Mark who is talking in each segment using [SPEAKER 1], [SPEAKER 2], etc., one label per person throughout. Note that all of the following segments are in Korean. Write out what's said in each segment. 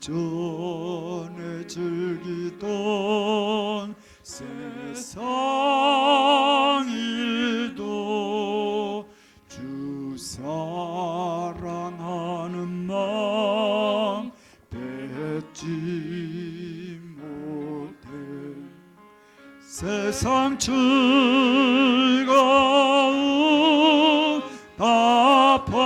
[SPEAKER 1] 전에 즐기던 세상 일도 주 사랑하는 마음 뺏지 못해 세상 즐거움 다 버리고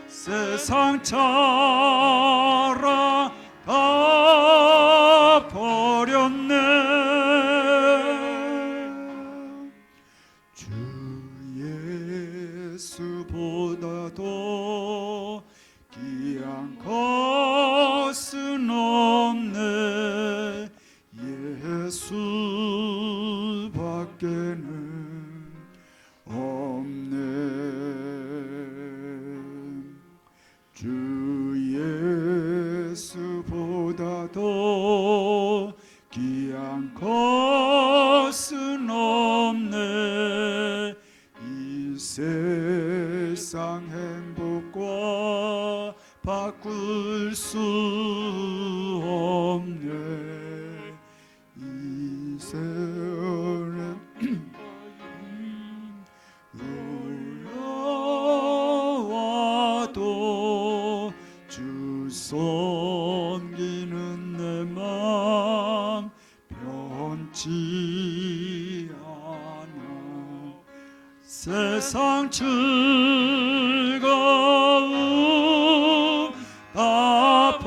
[SPEAKER 1] 세상 자랑 다 버렸네. 주 예수보다도 귀한 것은 없네. 예수밖에는 없네. 주 예수보다도 귀한 것은 없네. 이 세상 행복과 바꿀 수 없네. 이 세상 놀라워도 주 섬기는 내 맘 변치 않아. 세상 즐거움 다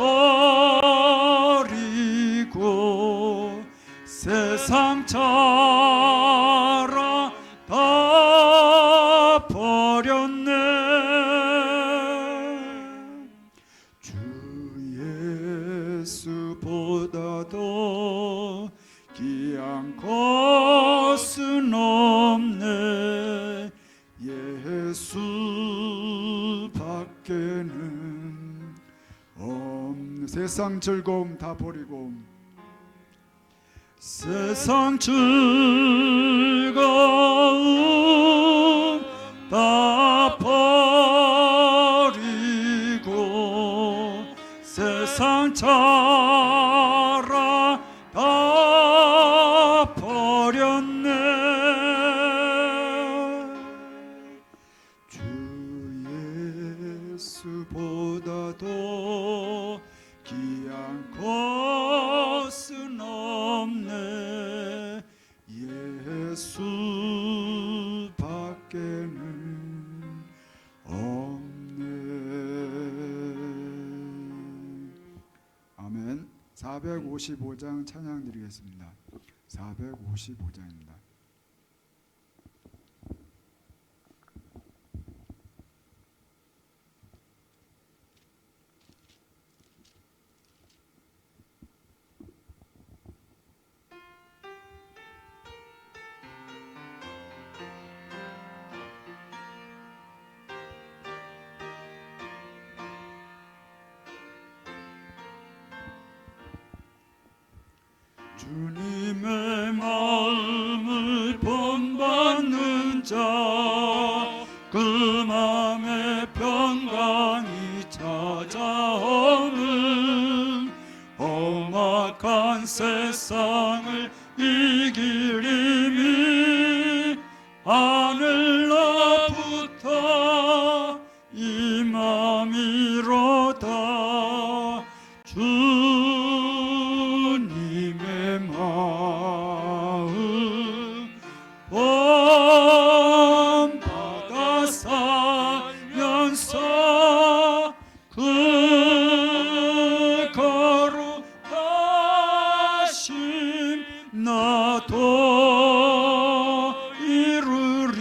[SPEAKER 1] 버리고 세상 자랑 다 버렸네. 주 예수보다도 귀한 것은 없네. 예수밖에는 없네. 세상 즐거움 다 버리고 세상 즐거움 다 버리고 세상 자랑 다 버렸네. 주 예수보다도 귀한 것은 없네. 예수밖에는 없네. 아멘. 455장 찬양 드리겠습니다. 455장입니다. 주님의 마음을 본받는 자 그 마음에 평강이 찾아오는 험악한 세상을 이길 힘이 하늘로부터 임함이로다. 주님의 마음 본받아 살면서 그 거룩하심 나도 이루리.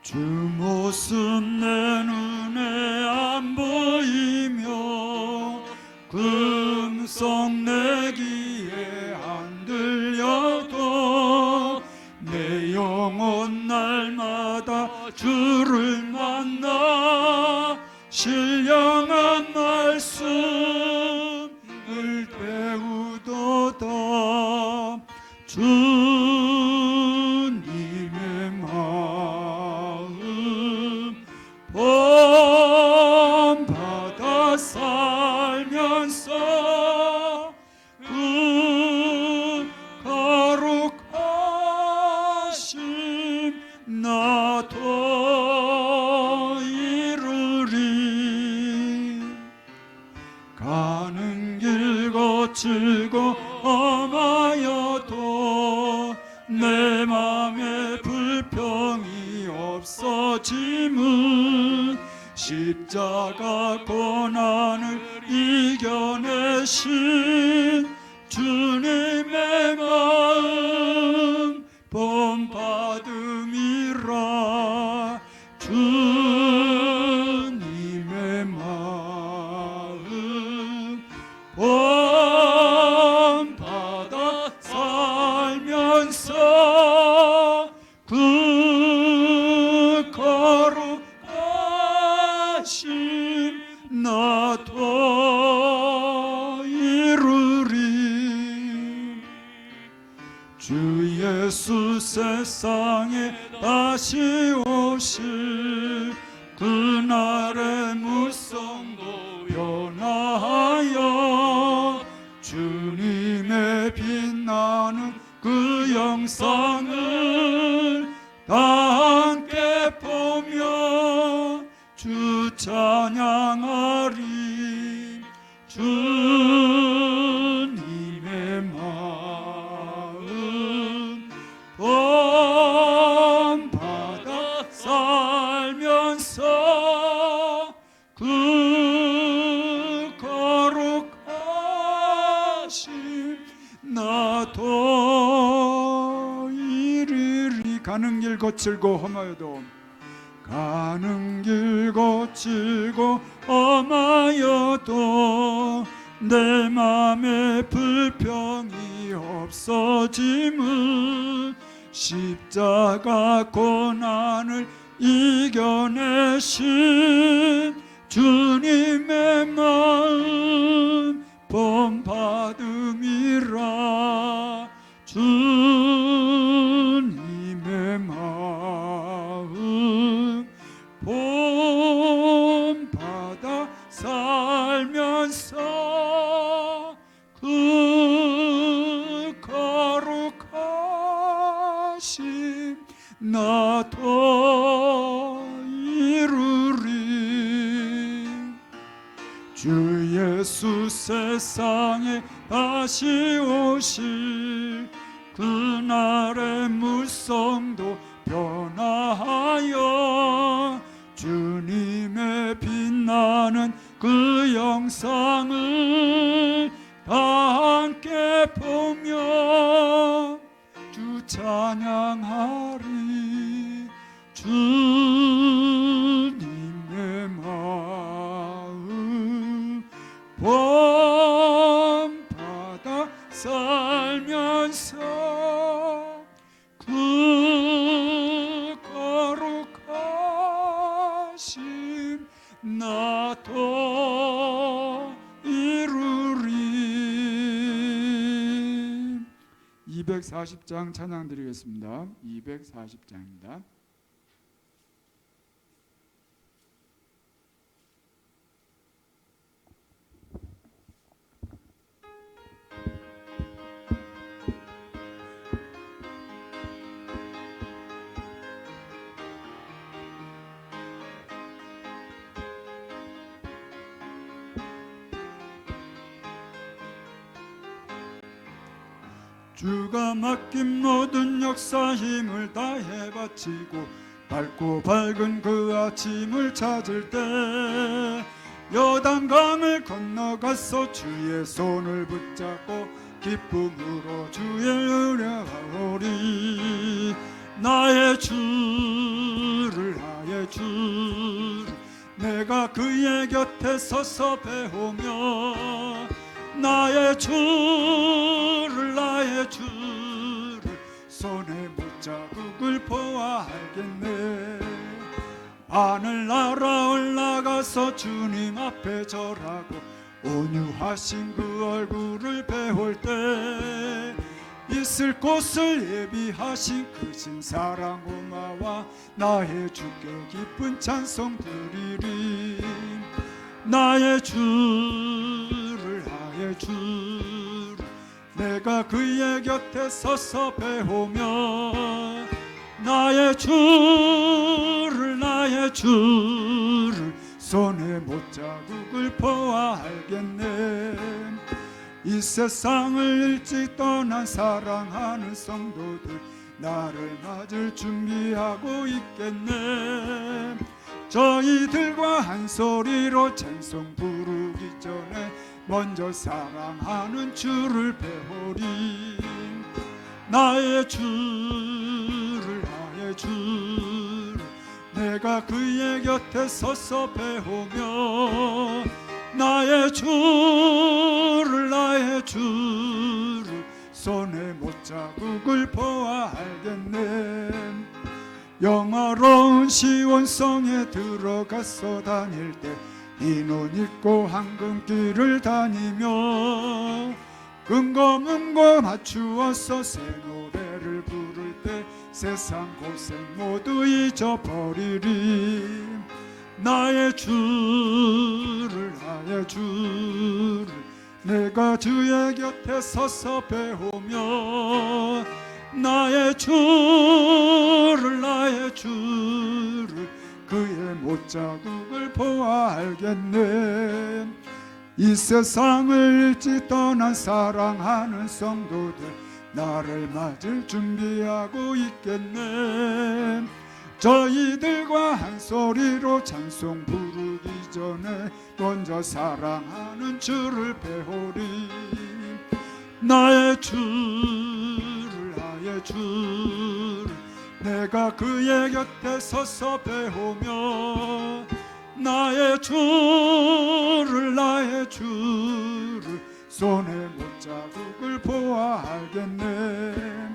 [SPEAKER 1] 주 모습 내 눈에 안 보이며 금성 내 귀에 안 들려도 내 영혼 날마다 주를 만나 신령한 말씀을 배우도다. 주님의 마음 나도 이루리. 가는 길 거칠고 험하여도 내 맘에 불평이 없어짐은 십자가 고난을 이겨내신 주님의 마음 본받음이라. 주님의 마음 본받아 살면서 그 거룩하심 나도 이루리. 주 예수 세상에 다시 오실 그날의 무성도 변화하여 주님의 빛나는 그 영상을 다 함께 보며 주 찬양하리. 주님의 마음 본받아 살면서 그 거룩하심 나도 이르리. 가는 길 거칠고 험하여도 가는 길 거칠고 험하여도 내 맘에 불평이 없어짐은 십자가 고난을 이겨내신 주님의 마음 본받음이라. 주님의 마음 본받아 살면서 그 거룩하심 나도 이루리. 주 예수 세상에 다시 오실 그날의 무성도 변화하여 주님의 빛나는 그 영상을 다 함께 보며 주 찬양하리. 주님의 마음 본받아 살면서 그 거룩하심 나도 이루리. 240장 찬양 드리겠습니다. 240장입니다. 주가 맡긴 모든 역사 힘을 다해 바치고 밝고 밝은 그 아침을 찾을 때 요단강을 건너가서 주의 손을 붙잡고 기쁨으로 주의 의뢰하오리. 나의 주를 내가 그의 곁에 서서 배우며 나의 주를 손에 못자국을 보아 알겠네. 하늘 날아 올라가서 주님 앞에 절하고 온유하신 그 얼굴을 배울 때 있을 곳을 예비하신 크신 사랑 고마와 나의 주께 기쁜 찬송 드리리. 나의 주를 내가 그의 곁에 서서 배우며 나의 주를 손에 못자국을 보아 알겠네. 이 세상을 일찍 떠난 사랑하는 성도들 나를 맞을 준비하고 있겠네. 저희들과 한 소리로 찬송 부르기 전에 먼저 사랑하는 주를 배우리. 나의 주를 내가 그의 곁에 서서 배우며 나의 주를 손에 못자국을 보아 알겠네. 영화로운 시온성에 들어가서 다닐 때 흰 옷 입고 황금길을 다니며 금검은고 맞추어서 새 노래를 부를 때 세상 고생 모두 잊어버리리. 나의 주를 내가 주의 곁에 서서 배우며 나의 주를 그의 못자국을 보아 알겠네. 이 세상을 일찍 떠난 사랑하는 성도들 나를 맞을 준비하고 있겠네. 저희들과 한 소리로 찬송 부르기 전에 먼저 사랑하는 주를 배우리. 나의 주를 내가 그의 곁에 서서 배우며 나의 주를 손에 못자국을 보아 알겠네.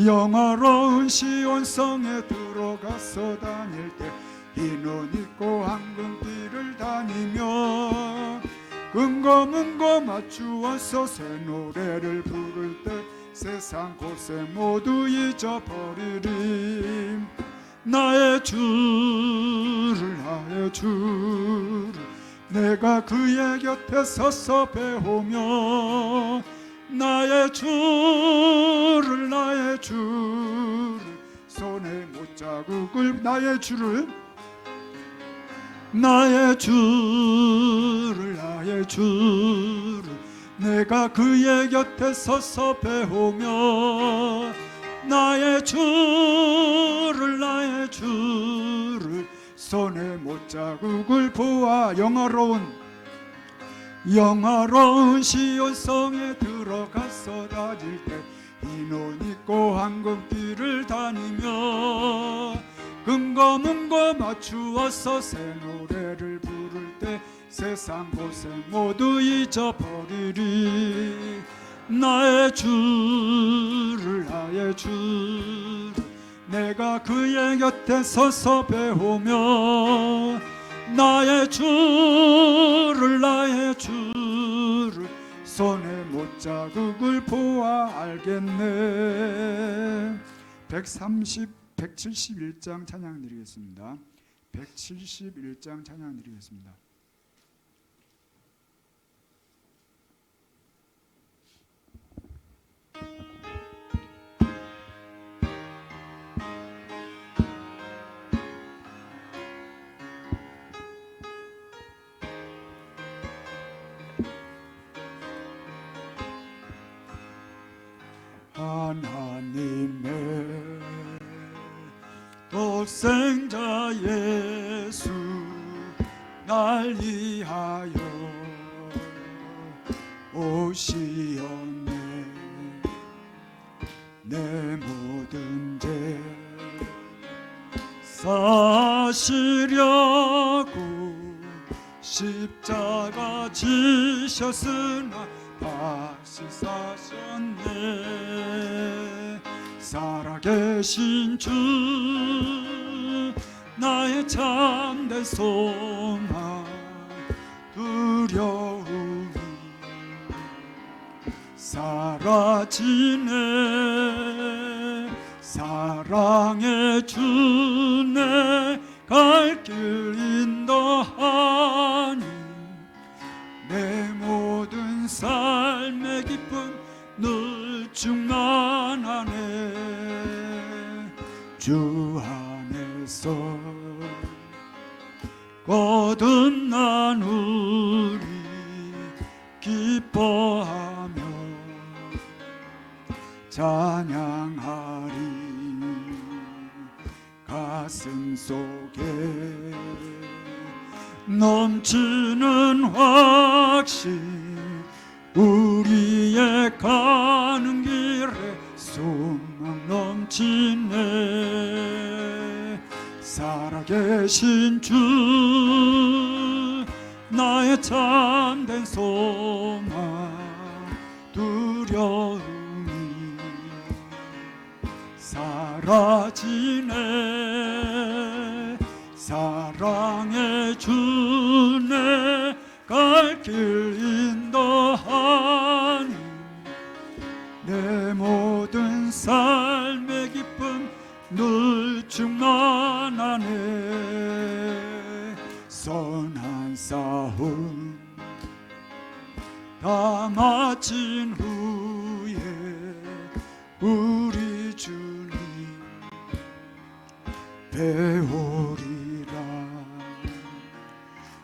[SPEAKER 1] 영화로운 시온성에 들어가서 다닐 때 흰 옷 입고 황금길을 다니며 금검은고 맞추어서 새 노래를 부를 때 세상 고생 모두 잊어버리리. 나의 주를 내가 그의 곁에 서서 배우며 나의 주를 손에 못자국을 나의 주를 내가 그의 곁에 서서 배우며 나의 주를 손에 못자국을 보아 영화로운 시온성에 들어가서 다닐 때 흰 옷 입고 황금길을 다니며 금검은고 맞추어서 새 노래를 부를 때 세상 고생 모두 잊어버리리. 나의 주를 내가 그의 곁에 서서 배우며 나의 주를 손에 못자국을 보아 알겠네. 171장 찬양 드리겠습니다. 171장 찬양 드리겠습니다. 하나님의 독생자 예수 날 위하여 오시었네. 내 모든 죄 사시려고 십자가 지셨으나 다시 사셨네. 살아계신 주 나의 참된 소망 두려움이 사라지네. 사랑의 주내 갈 길 인도하니 내 모든 삶의 기쁨 늘 충만하네. 주 안에서 거듭난 우리 기뻐하며 찬양하리. 가슴 속에 넘치는 확신, 우리의 가는 길에 소망 넘치네. 살아계신 주 나의 참된 소망, 두려움이 사라지네. 사랑의 주네 갈 길 인도하니 내 모든 삶의 기쁨 늘 충만하네. 선한 싸움 다 마친 후에 우리 주님 배우리라.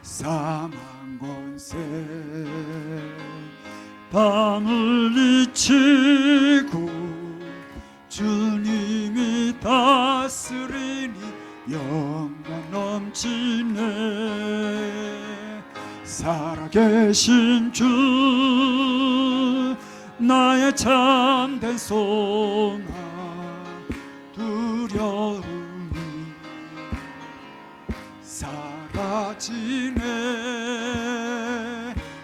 [SPEAKER 1] 사망 권세 밤을 이치고 주님이 다스리니 영광 넘치네. 살아계신 주 나의 참된 소망, 두려움이 사라지네.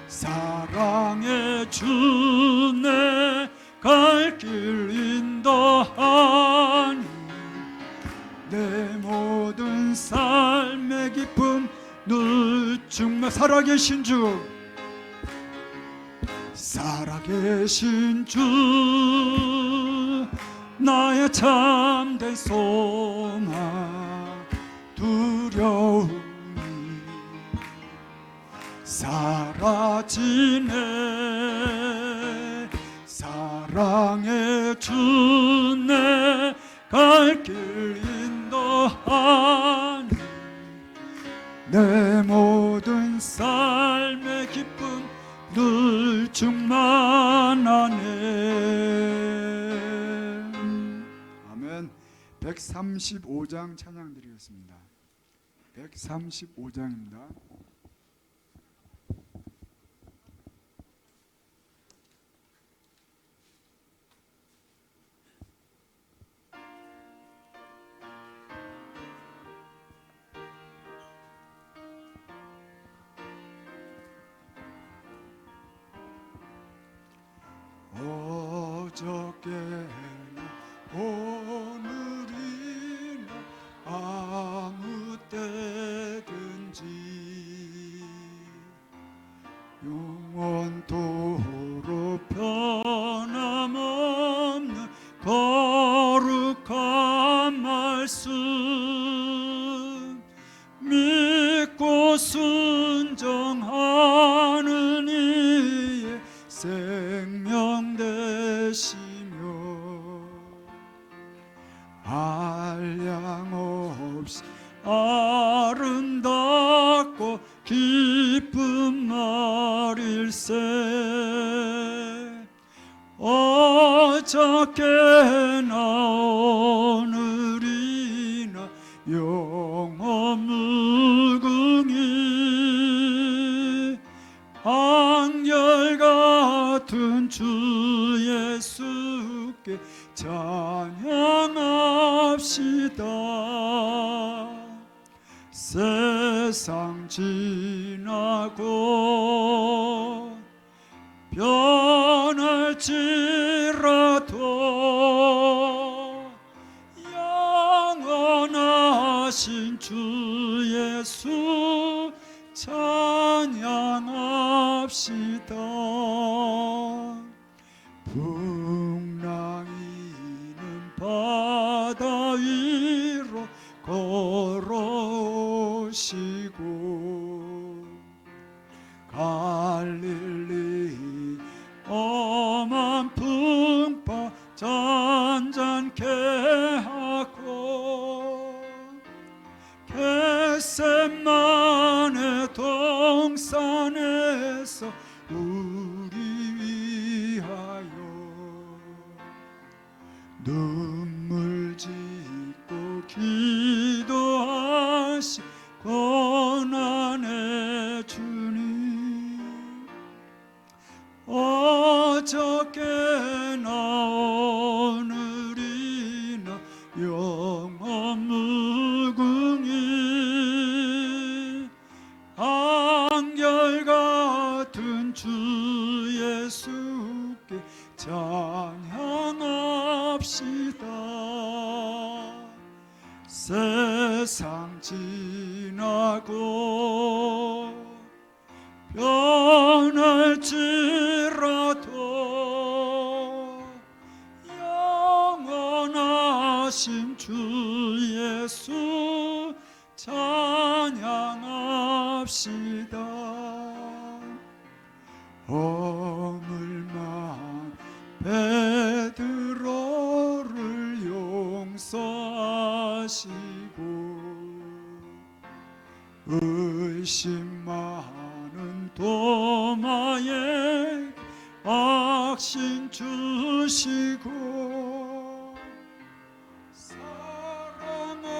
[SPEAKER 1] 사랑의 주네 갈 길 인도하니 내 모든 삶의 기쁨 늘 충만. 살아계신 주, 살아계신 주 나의 참된 소망, 두려움이 사라지네. 사랑의 주네 갈 길 인도하니 내 모든 삶의 기쁨 늘 충만하네. 아멘. 135장 찬양 드리겠습니다. 135장입니다. 어저께나 오늘이나 아무 때든지 영원토록 변함없는 거룩한 말씀 믿고 순종하는 이의 생명 되시며 한량 없이 아름답고 기쁜 말일세. 어저께나 오늘이나 영원 무궁히 한결같은 주 예수께 찬양합시다. 세상 지나고 변할지라도 영원하신 주 예수 찬양합시다. 풍랑이는 바다 위로 걸어오시고 갈릴리 엄한 풍파 잔잔케 하고 겟세마네 동산에서 우리 위하여 눈물 짓고 기도하시 고난의 주님, 어저께나 오늘이나 영원 무궁히 한결같은 주 예수께 찬양합시다. 세상 지나고 변할지라도 영원하신 주 예수 찬양합시다. 허물만 베드로를 용서하시고 의심 많은 도마에 악신 주시고 사랑하는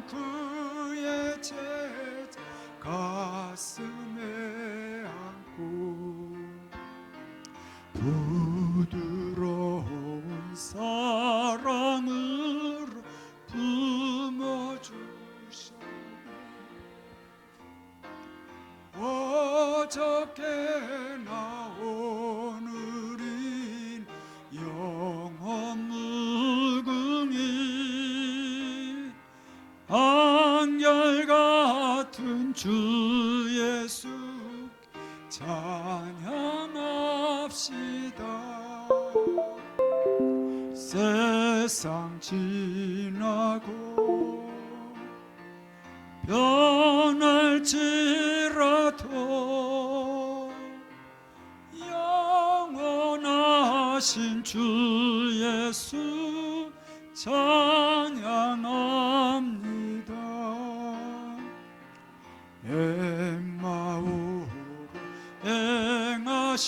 [SPEAKER 1] 그의 제자 가슴에 안고 부드러운 사랑으로 품어주셨네. 어저께나 오늘인 영원 무궁히 한결같은 주 예수 찬양합시다. 세상 지나고 변할지라도 영원하신 주 예수 찬양합니다. 엠마오로 행하시던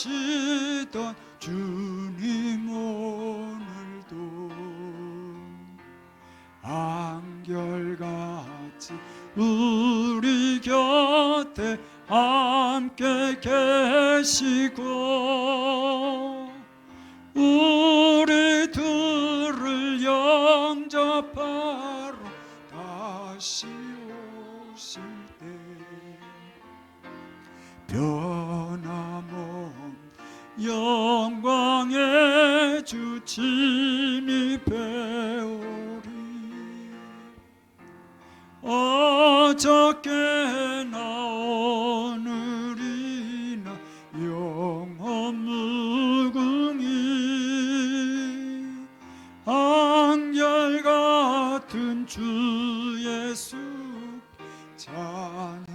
[SPEAKER 1] 주님 오늘도 한결같이 우리 곁에 함께 계시고 우리들을 영접하러 다시 오실 때 변함없는 영광의 주 침입해오리. 어저께나 오늘이나 영원 무궁히 한결같은 주 예수 찬양합시다.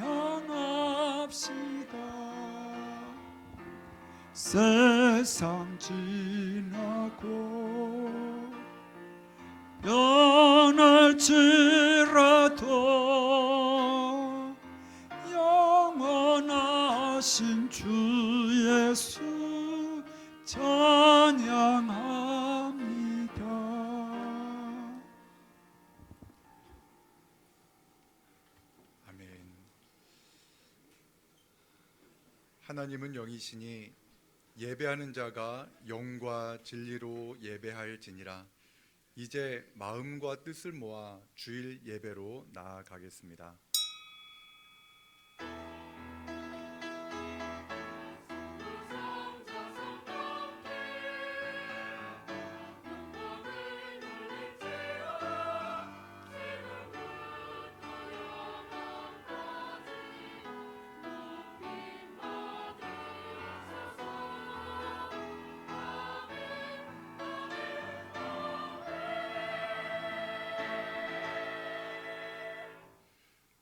[SPEAKER 1] 세상 지나고 변할지라도 영원하신 주 예수 찬양합니다.
[SPEAKER 2] 아멘. 하나님은 영이시니 예배하는 자가 영과 진리로 예배할지니라. 이제 마음과 뜻을 모아 주일 예배로 나아가겠습니다.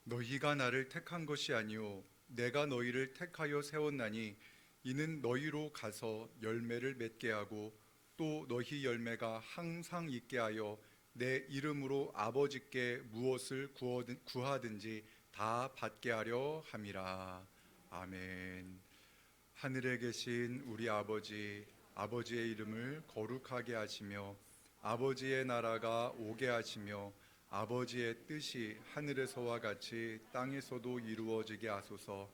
[SPEAKER 2] 너희가 나를 택한 것이 아니요 내가 너희를 택하여 세웠나니 이는 너희로 가서 열매를 맺게 하고 또 너희 열매가 항상 있게 하여 내 이름으로 아버지께 무엇을 구하든지 다 받게 하려 함이라. 아멘. 하늘에 계신 우리 아버지, 아버지의 이름을 거룩하게 하시며 아버지의 나라가 오게 하시며 아버지의 뜻이 하늘에서와 같이 땅에서도 이루어지게 하소서.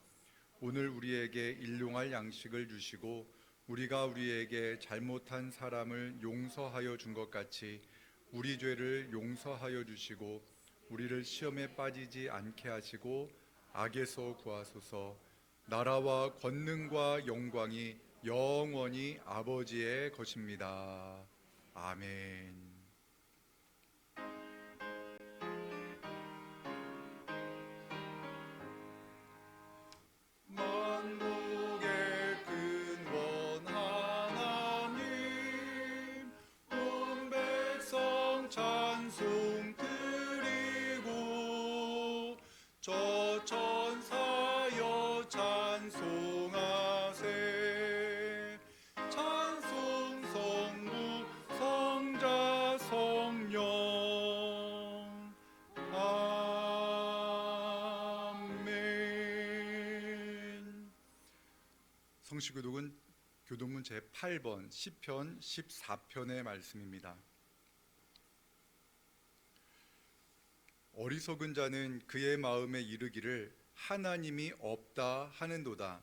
[SPEAKER 2] 오늘 우리에게 일용할 양식을 주시고 우리가 우리에게 잘못한 사람을 용서하여 준 것 같이 우리 죄를 용서하여 주시고 우리를 시험에 빠지지 않게 하시고 악에서 구하소서. 나라와 권능과 영광이 영원히 아버지의 것입니다. 아멘. 만국의 근원 하나님, 온 백성 찬송 드리고 저 천사여 찬송하세. 찬송 성부 성자 성령. 아멘. 성시교독은 교독문 제8번 시편 14편의 말씀입니다. 어리석은 자는 그의 마음에 이르기를 하나님이 없다 하는도다.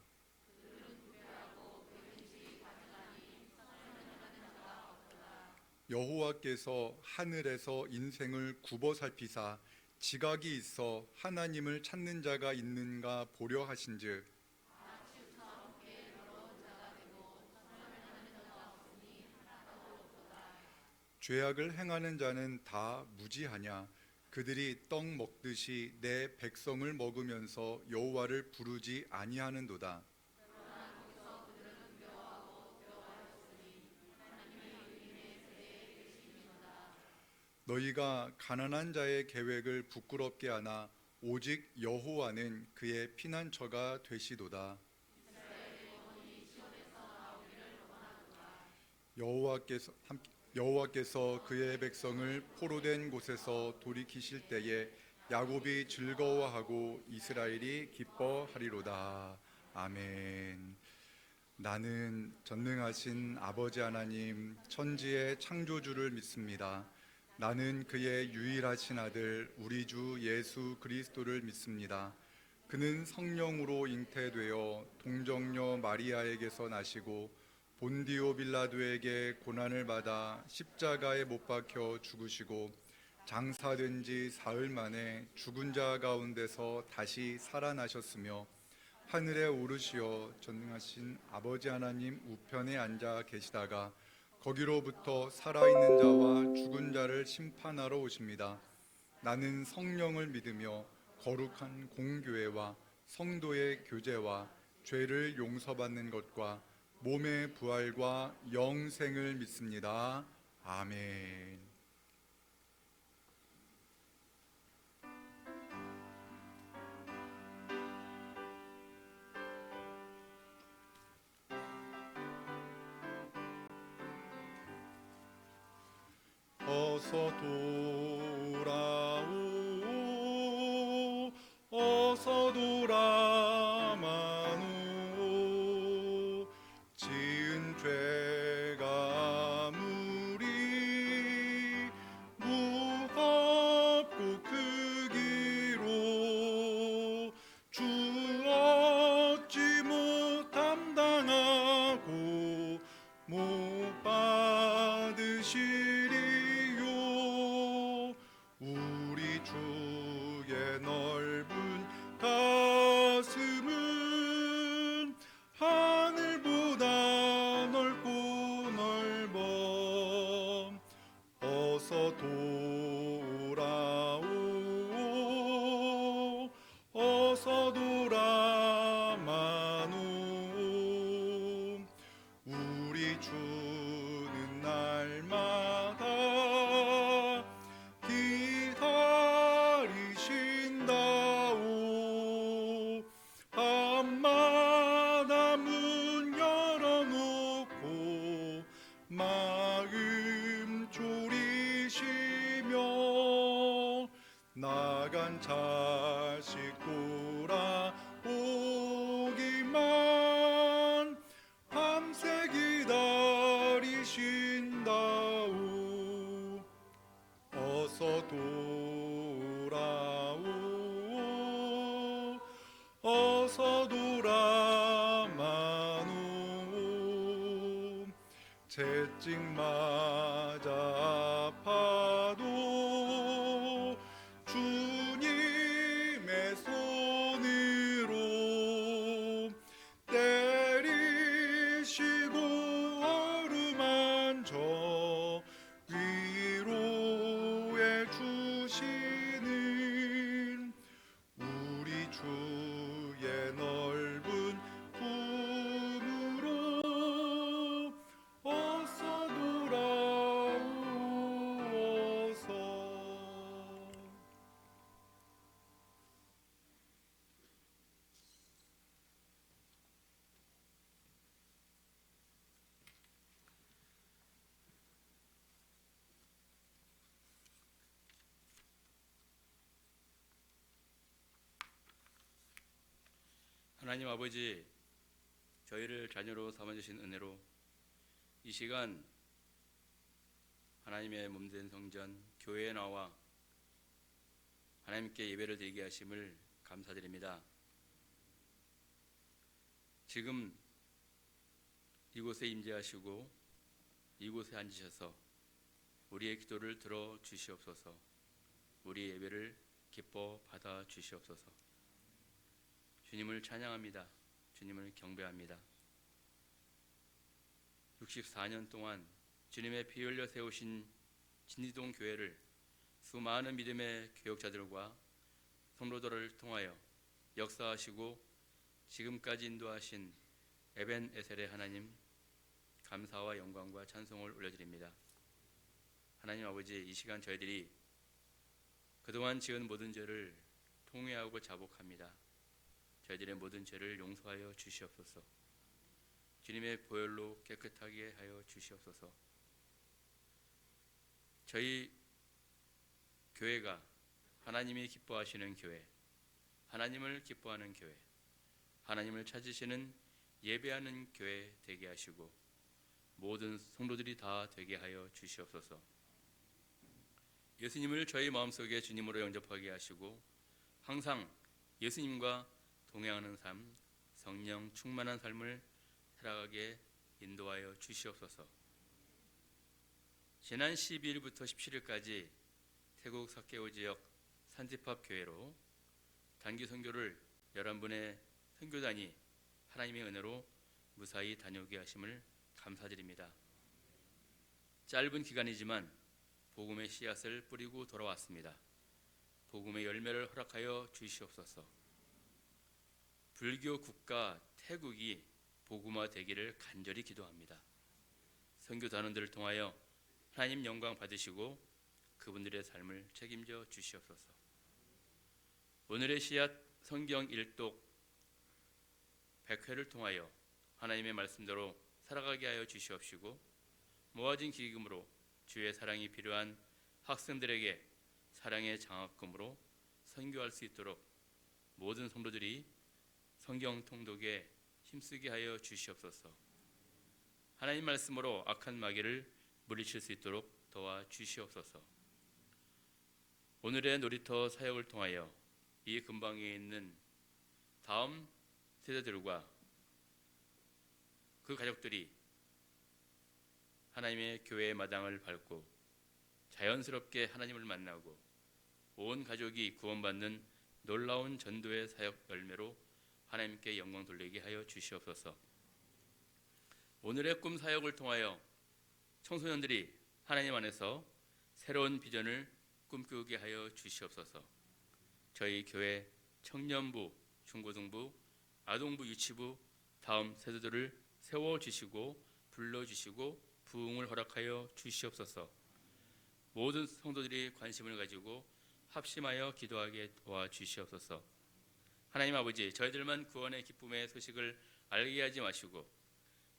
[SPEAKER 2] 여호와께서 하늘에서 인생을 굽어 살피사 지각이 있어 하나님을 찾는 자가 있는가 보려 하신즉 죄악을 행하는 자는 다 무지하냐. 그들이 떡 먹듯이 내 백성을 먹으면서 여호와를 부르지 아니하는도다. 너희가 가난한 자의 계획을 부끄럽게 하나 오직 여호와는 그의 피난처가 되시도다. 여호와께서 그의 백성을 포로된 곳에서 돌이키실 때에 야곱이 즐거워하고 이스라엘이 기뻐하리로다. 아멘. 나는 전능하신 아버지 하나님 천지의 창조주를 믿습니다. 나는 그의 유일하신 아들 우리 주 예수 그리스도를 믿습니다. 그는 성령으로 잉태되어 동정녀 마리아에게서 나시고 본디오 빌라도에게 고난을 받아 십자가에 못 박혀 죽으시고 장사된 지 사흘 만에 죽은 자 가운데서 다시 살아나셨으며 하늘에 오르시어 전능하신 아버지 하나님 우편에 앉아 계시다가 거기로부터 살아있는 자와 죽은 자를 심판하러 오십니다. 나는 성령을 믿으며 거룩한 공교회와 성도의 교제와 죄를 용서받는 것과 몸의 부활과 영생을 믿습니다. 아멘. 어서 돌아오 어서 돌아마누 지은 죄가 무리 무겁고 크기로 주 얻지 못함 당하고 못 받으시리요. 우리 주의 넓은 가슴은 하늘보다 넓고 넓어. 어서 돌아오 어서 돌아마누 우리 주는 날마다 기다리신다오. 밤마다 문 열어놓고 마음 졸이시며 나간 자식 돌아오기만 밤새 기다리신다오. 어서 돌아오, 어서 돌아마노. 채찍 맞아 아파도 주님의 손으로 때리시고 어루만져 위로해 주시는 우리 주의 넓은 품으로 어서 돌아오소서.
[SPEAKER 3] 하나님 아버지, 저희를 자녀로 삼아주신 은혜로 이 시간 하나님의 몸된 성전 교회에 나와 하나님께 예배를 드리게 하심을 감사드립니다. 지금 이곳에 임재하시고 이곳에 앉으셔서 우리의 기도를 들어 주시옵소서. 우리의 예배를 기뻐 받아 주시옵소서. 주님을 찬양합니다. 주님을 경배합니다. 64년 동안 주님의 피 흘려 세우신 진리동 교회를 수많은 믿음의 교역자들과 성도들을 통하여 역사하시고 지금까지 인도하신 에벤에셀의 하나님, 감사와 영광과 찬송을 올려드립니다. 하나님 아버지, 이 시간 저희들이 그동안 지은 모든 죄를 통회하고 자복합니다. 저희들의 모든 죄를 용서하여 주시옵소서. 주님의 보혈로 깨끗하게 하여 주시옵소서. 저희 교회가 하나님이 기뻐하시는 교회, 하나님을 기뻐하는 교회, 하나님을 찾으시는 예배하는 교회 되게 하시고 모든 성도들이 다 되게 하여 주시옵소서. 예수님을 저희 마음속에 주님으로 영접하게 하시고 항상 예수님과 동행하는 삶, 성령 충만한 삶을 살아가게 인도하여 주시옵소서. 지난 12일부터 17일까지 태국 사케오 지역 산지팝 교회로 단기 선교를 11분의 선교단이 하나님의 은혜로 무사히 다녀오게 하심을 감사드립니다. 짧은 기간이지만 복음의 씨앗을 뿌리고 돌아왔습니다. 복음의 열매를 허락하여 주시옵소서. 불교 국가 태국이 복음화 되기를 간절히 기도합니다. 선교단원들을 통하여 하나님 영광 받으시고 그분들의 삶을 책임져 주시옵소서. 오늘의 씨앗 성경 일독 100회를 통하여 하나님의 말씀대로 살아가게 하여 주시옵시고 모아진 기금으로 주의 사랑이 필요한 학생들에게 사랑의 장학금으로 선교할 수 있도록 모든 성도들이 성경 통독에 힘쓰게 하여 주시옵소서. 하나님 말씀으로 악한 마귀를 물리칠 수 있도록 도와 주시옵소서. 오늘의 놀이터 사역을 통하여 이 근방에 있는 다음 세대들과 그 가족들이 하나님의 교회의 마당을 밟고 자연스럽게 하나님을 만나고 온 가족이 구원받는 놀라운 전도의 사역 열매로 하나님께 영광 돌리게 하여 주시옵소서. 오늘의 꿈 사역을 통하여 청소년들이 하나님 안에서 새로운 비전을 꿈꾸게 하여 주시옵소서. 저희 교회 청년부, 중고등부, 아동부, 유치부 다음 세대들을 세워주시고 불러주시고 부흥을 허락하여 주시옵소서. 모든 성도들이 관심을 가지고 합심하여 기도하게 도와주시옵소서. 하나님 아버지, 저희들만 구원의 기쁨의 소식을 알게 하지 마시고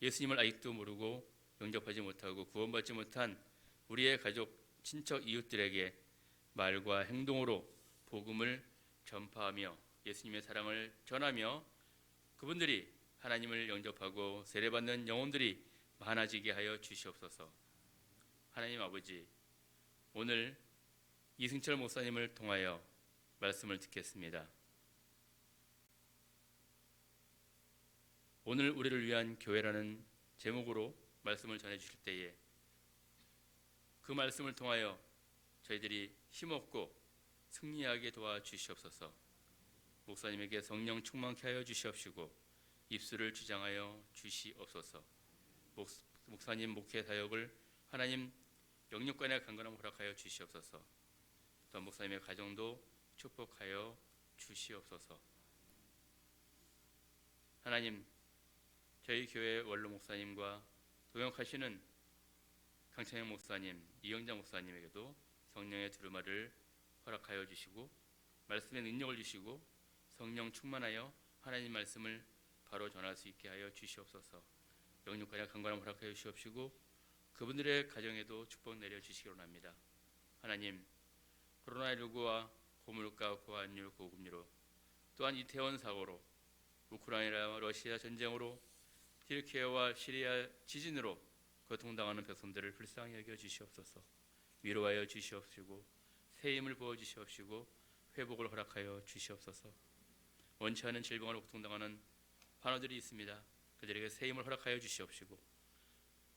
[SPEAKER 3] 예수님을 아직도 모르고 영접하지 못하고 구원받지 못한 우리의 가족, 친척, 이웃들에게 말과 행동으로 복음을 전파하며 예수님의 사랑을 전하며 그분들이 하나님을 영접하고 세례받는 영혼들이 많아지게 하여 주시옵소서. 하나님 아버지, 오늘 이승철 목사님을 통하여 말씀을 듣겠습니다. 오늘 우리를 위한 교회라는 제목으로 말씀을 전해 주실 때에 그 말씀을 통하여 저희들이 힘없고 승리하게 도와주시옵소서. 목사님에게 성령 충만케 하여 주시옵시고 입술을 주장하여 주시옵소서. 목사님 목회 사역을 하나님 영육간의 강건함 허락하여 주시옵소서. 또 목사님의 가정도 축복하여 주시옵소서. 하나님, 저희 교회 원로 목사님과 동역하시는 강창영 목사님, 이영장 목사님에게도 성령의 두루마를 허락하여 주시고 말씀의 능력을 주시고 성령 충만하여 하나님 말씀을 바로 전할 수 있게 하여 주시옵소서. 영육간의 강건함 허락하여 주시옵시고 그분들의 가정에도 축복 내려 주시기 원합니다. 하나님, 코로나19와 고물가, 고환율, 고금리로 또한 이태원 사고로 우크라이나 러시아 전쟁으로 튀르키예와 시리아 지진으로 고통당하는 백성들을 불쌍히 여겨 주시옵소서. 위로하여 주시옵시고 새 힘을 부어 주시옵시고 회복을 허락하여 주시옵소서. 원치 않은 질병으로 고통당하는 환우들이 있습니다. 그들에게 새 힘을 허락하여 주시옵시고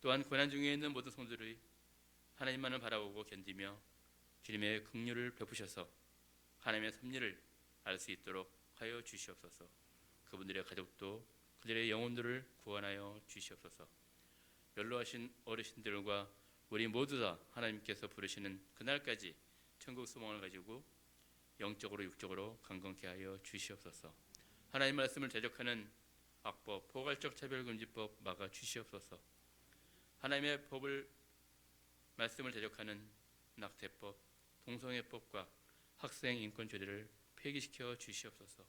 [SPEAKER 3] 또한 고난 중에 있는 모든 성도들이 하나님만을 바라보고 견디며 주님의 긍휼을 베푸셔서 하나님의 섭리를 알 수 있도록 하여 주시옵소서. 그분들의 가족도 그들의 영혼들을 구원하여 주시옵소서. 연로하신 어르신들과 우리 모두 다 하나님께서 부르시는 그날까지 천국 소망을 가지고 영적으로 육적으로 강건케 하여 주시옵소서. 하나님 말씀을 대적하는 악법, 포괄적 차별금지법 막아 주시옵소서. 하나님의 법을 말씀을 대적하는 낙태법, 동성애법과 학생 인권죄들을 폐기시켜 주시옵소서.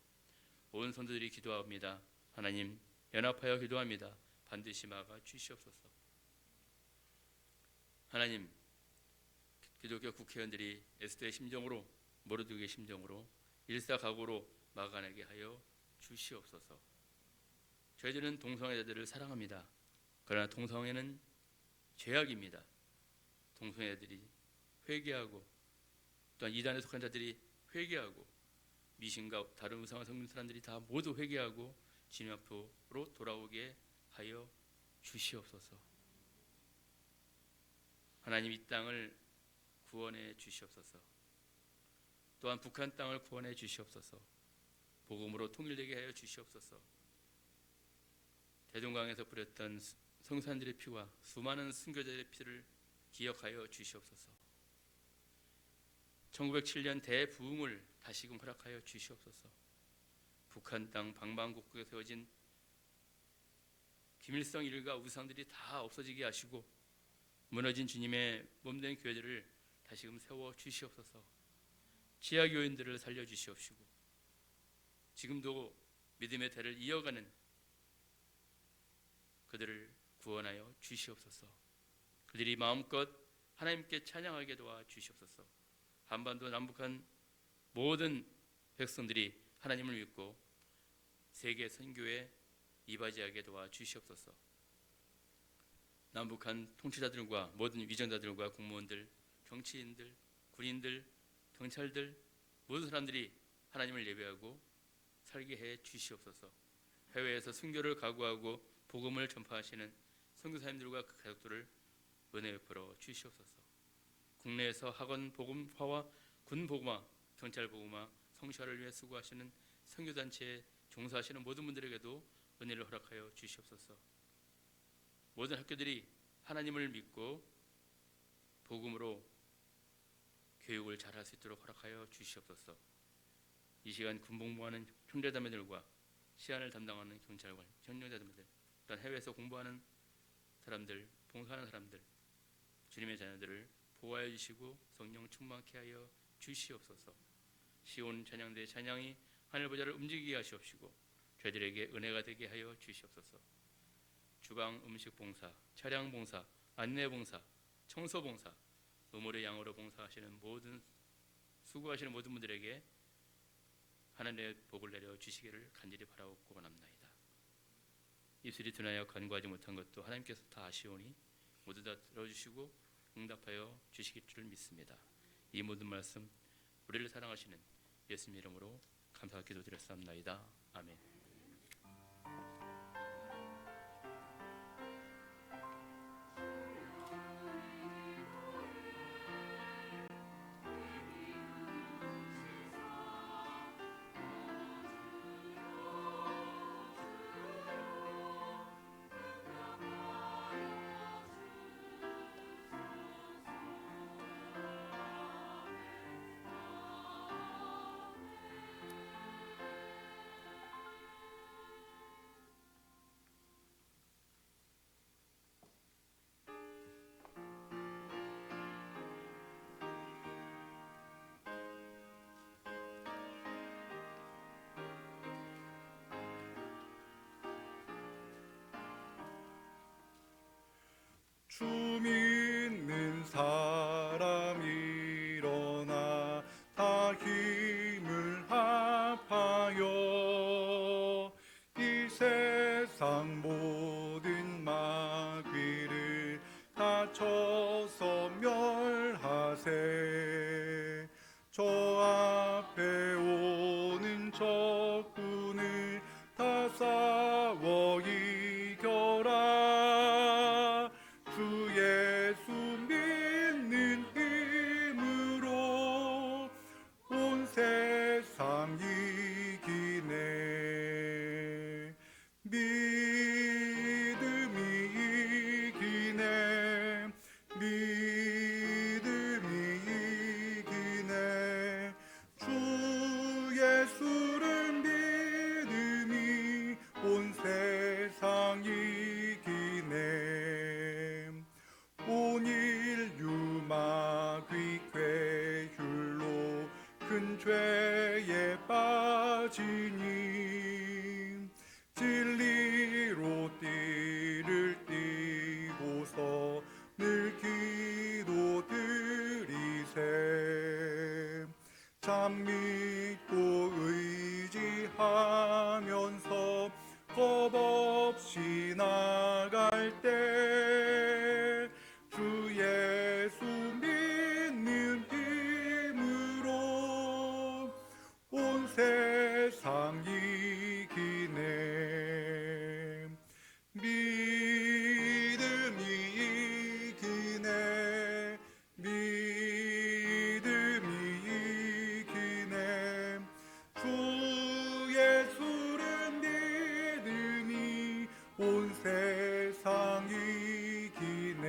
[SPEAKER 3] 온 성도들이 기도합니다. 하나님, 연합하여 기도합니다. 반드시 막아 주시옵소서. 하나님, 기독교 국회의원들이 에스더의 심정으로 모르드게의 심정으로 일사각오로 막아내게 하여 주시옵소서. 저희들은 동성애자들을 사랑합니다. 그러나 동성애는 죄악입니다. 동성애들이 회개하고 또한 이단에 속한 자들이 회개하고 미신과 다른 우상을 섬기는 사람들이 다 모두 회개하고 주님 앞으로 돌아오게 하여 주시옵소서. 하나님, 이 땅을 구원해 주시옵소서. 또한 북한 땅을 구원해 주시옵소서. 복음으로 통일되게 하여 주시옵소서. 대동강에서 뿌렸던 성산들의 피와 수많은 순교자들의 피를 기억하여 주시옵소서. 1907년 대부흥을 다시금 허락하여 주시옵소서. 북한 땅 방방곡곡에 세워진 김일성 일가 우상들이 다 없어지게 하시고 무너진 주님의 몸된 교회들을 다시금 세워 주시옵소서. 지하 교인들을 살려 주시옵시고 지금도 믿음의 대를 이어가는 그들을 구원하여 주시옵소서. 그들이 마음껏 하나님께 찬양하게 도와 주시옵소서. 한반도 남북한 모든 백성들이 하나님을 믿고 세계 선교에 이바지하게 도와 주시옵소서. 남북한 통치자들과 모든 위정자들과 공무원들, 정치인들, 군인들, 경찰들 모든 사람들이 하나님을 예배하고 살게 해 주시옵소서. 해외에서 순교를 각오하고 복음을 전파하시는 선교사님들과 그 가족들을 은혜 베풀어 주시옵소서. 국내에서 학원 복음화와 군 복음화, 경찰 복음화, 성시화를 위해 수고하시는 선교단체에 종사하시는 모든 분들에게도 은혜를 허락하여 주시옵소서. 모든 학교들이 하나님을 믿고 복음으로 교육을 잘할 수 있도록 허락하여 주시옵소서. 이 시간 군복무하는 형제자매들과 시안을 담당하는 경찰관, 형제자매들, 또한 해외에서 공부하는 사람들, 봉사하는 사람들, 주님의 자녀들을 보호하여 주시고 성령 충만케 하여 주시옵소서. 시온 찬양대 찬양이 하늘 보좌를 움직이게 하시옵시고 저희들에게 은혜가 되게 하여 주시옵소서. 주방 음식 봉사, 차량 봉사, 안내 봉사, 청소 봉사, 음으로 양으로 봉사하시는 모든 수고하시는 모든 분들에게 하나님의 복을 내려 주시기를 간절히 바라옵고 원합나이다. 입술이 드나여 간구하지 못한 것도 하나님께서 다 아시오니 모두 다 들어주시고 응답하여 주시길 줄 믿습니다. 이 모든 말씀 우리를 사랑하시는 예수님 이름으로 감사와 기도드렸사옵나이다. 아멘.
[SPEAKER 2] 주 믿는 사람 일어나 다 힘을 합하여 이 세상 모든 마귀를 다 쳐서 멸하세. 저 앞에 오는 적군을 다 싸워 이겨라. 주 예수 믿는 힘으로 온 세상 이기네. 믿음이 이기네. 믿음이 이기네. 주 예수를 믿음이 온 세상 이기네. 온 인류 마귀 괴율로 큰 죄에 빠지니 진리로 띠를 띠고서 늘 기도드리세. 참 믿고 의지하면서 겁 없이 나갈 때 주 예수 믿는 힘으로 온 세상 이기네. 믿음이 이기네. 믿음이 이기네. 주 예수를 믿음이 온 세상 이기네.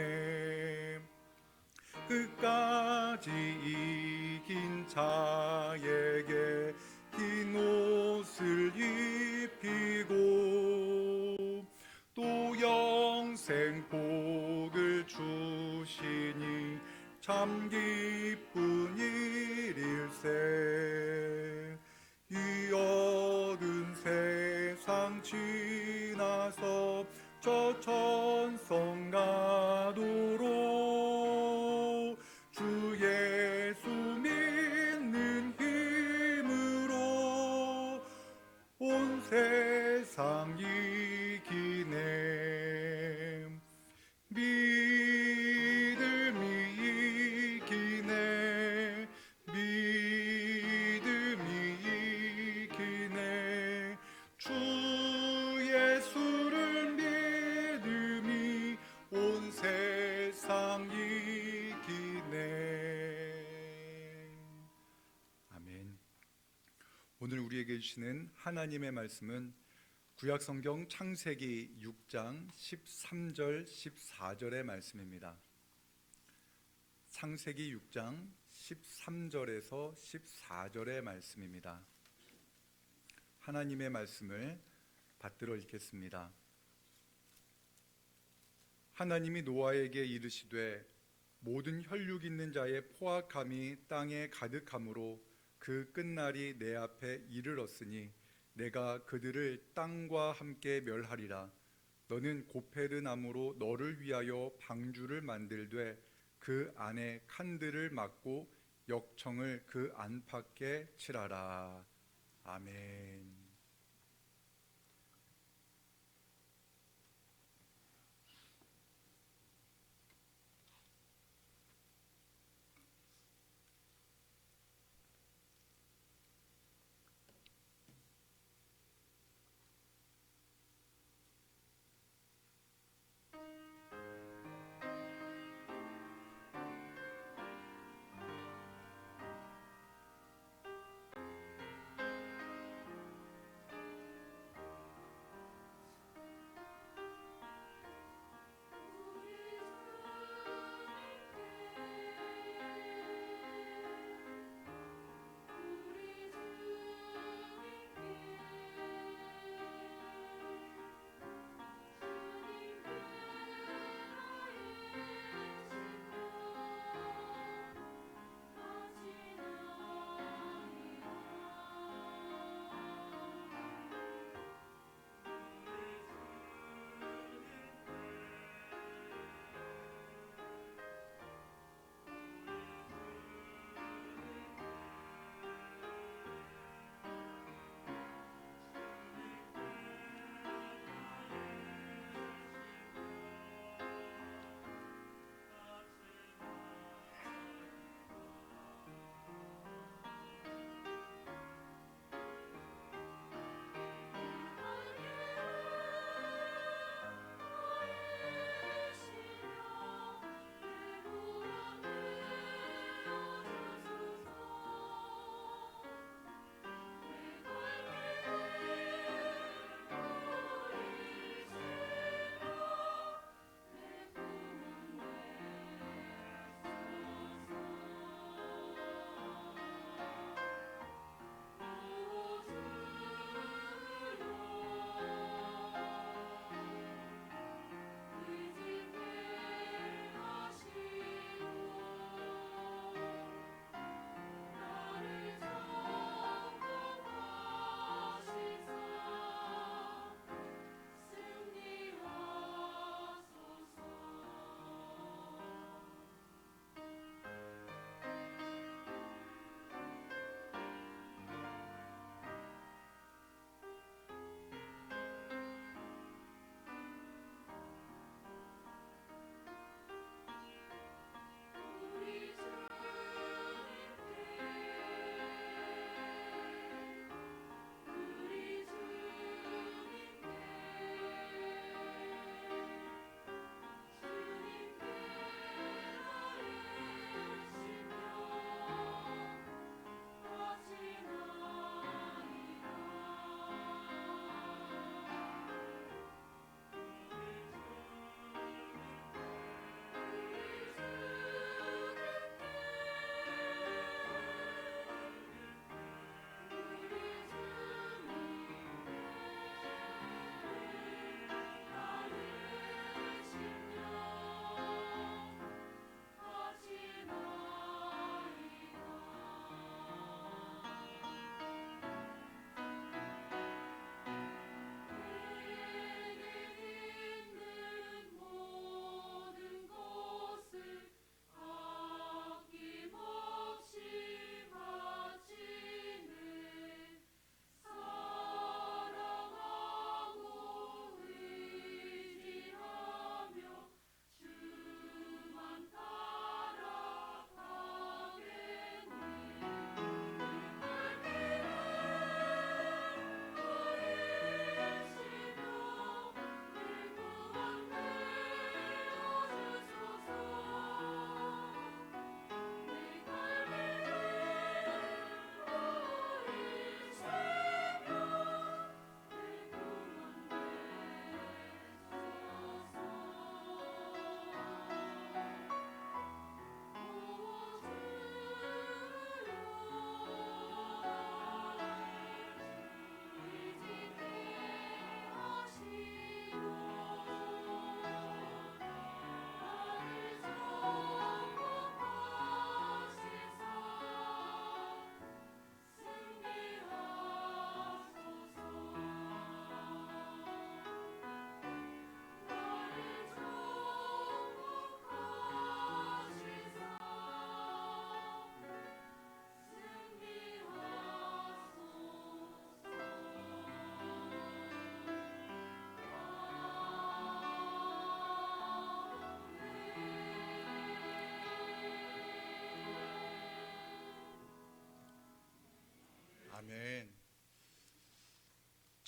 [SPEAKER 2] 끝까지 이긴 자에게 흰 옷을 입히고 또 영생 복을 주시니 참 기쁜 일일세. 이 어두운 세상 지나서 저 천성 가도록 주 예수 믿는 힘으로 온 세상 이기네. 믿음이 이기네. 믿음이 이기네. 주 예수를 믿음이 온 세상 이기네. 아멘. 오늘 우리에게 주시는 하나님의 말씀은 구약성경 창세기 6장 13절 14절의 말씀입니다. 창세기 6장 13절에서 14절의 말씀입니다. 하나님의 말씀을 받들어 읽겠습니다. 하나님이 노아에게 이르시되 모든 혈육 있는 자의 포악함이 땅에 가득함으로 그 끝날이 내 앞에 이르렀으니 내가 그들을 땅과 함께 멸하리라. 너는 고페르 나무로 너를 위하여 방주를 만들되 그 안에 칸들을 막고 역청을 그 안팎에 칠하라. 아멘.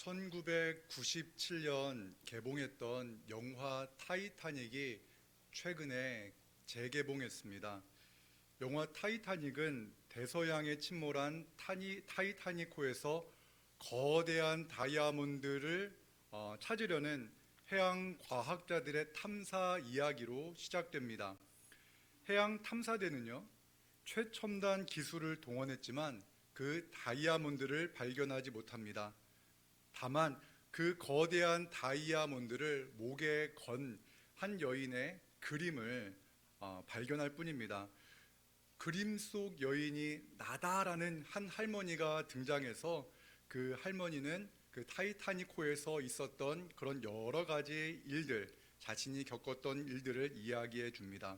[SPEAKER 2] 1997년 개봉했던 영화 타이타닉이 최근에 재개봉했습니다. 영화 타이타닉은 대서양에 침몰한 타이타닉호에서 거대한 다이아몬드를 찾으려는 해양 과학자들의 탐사 이야기로 시작됩니다. 해양 탐사대는요, 최첨단 기술을 동원했지만 그 다이아몬드를 발견하지 못합니다. 다만 그 거대한 다이아몬드를 목에 건 한 여인의 그림을 발견할 뿐입니다. 그림 속 여인이 나다라는 한 할머니가 등장해서 그 할머니는 그 타이타닉호에서 있었던 그런 여러 가지 일들, 자신이 겪었던 일들을 이야기해 줍니다.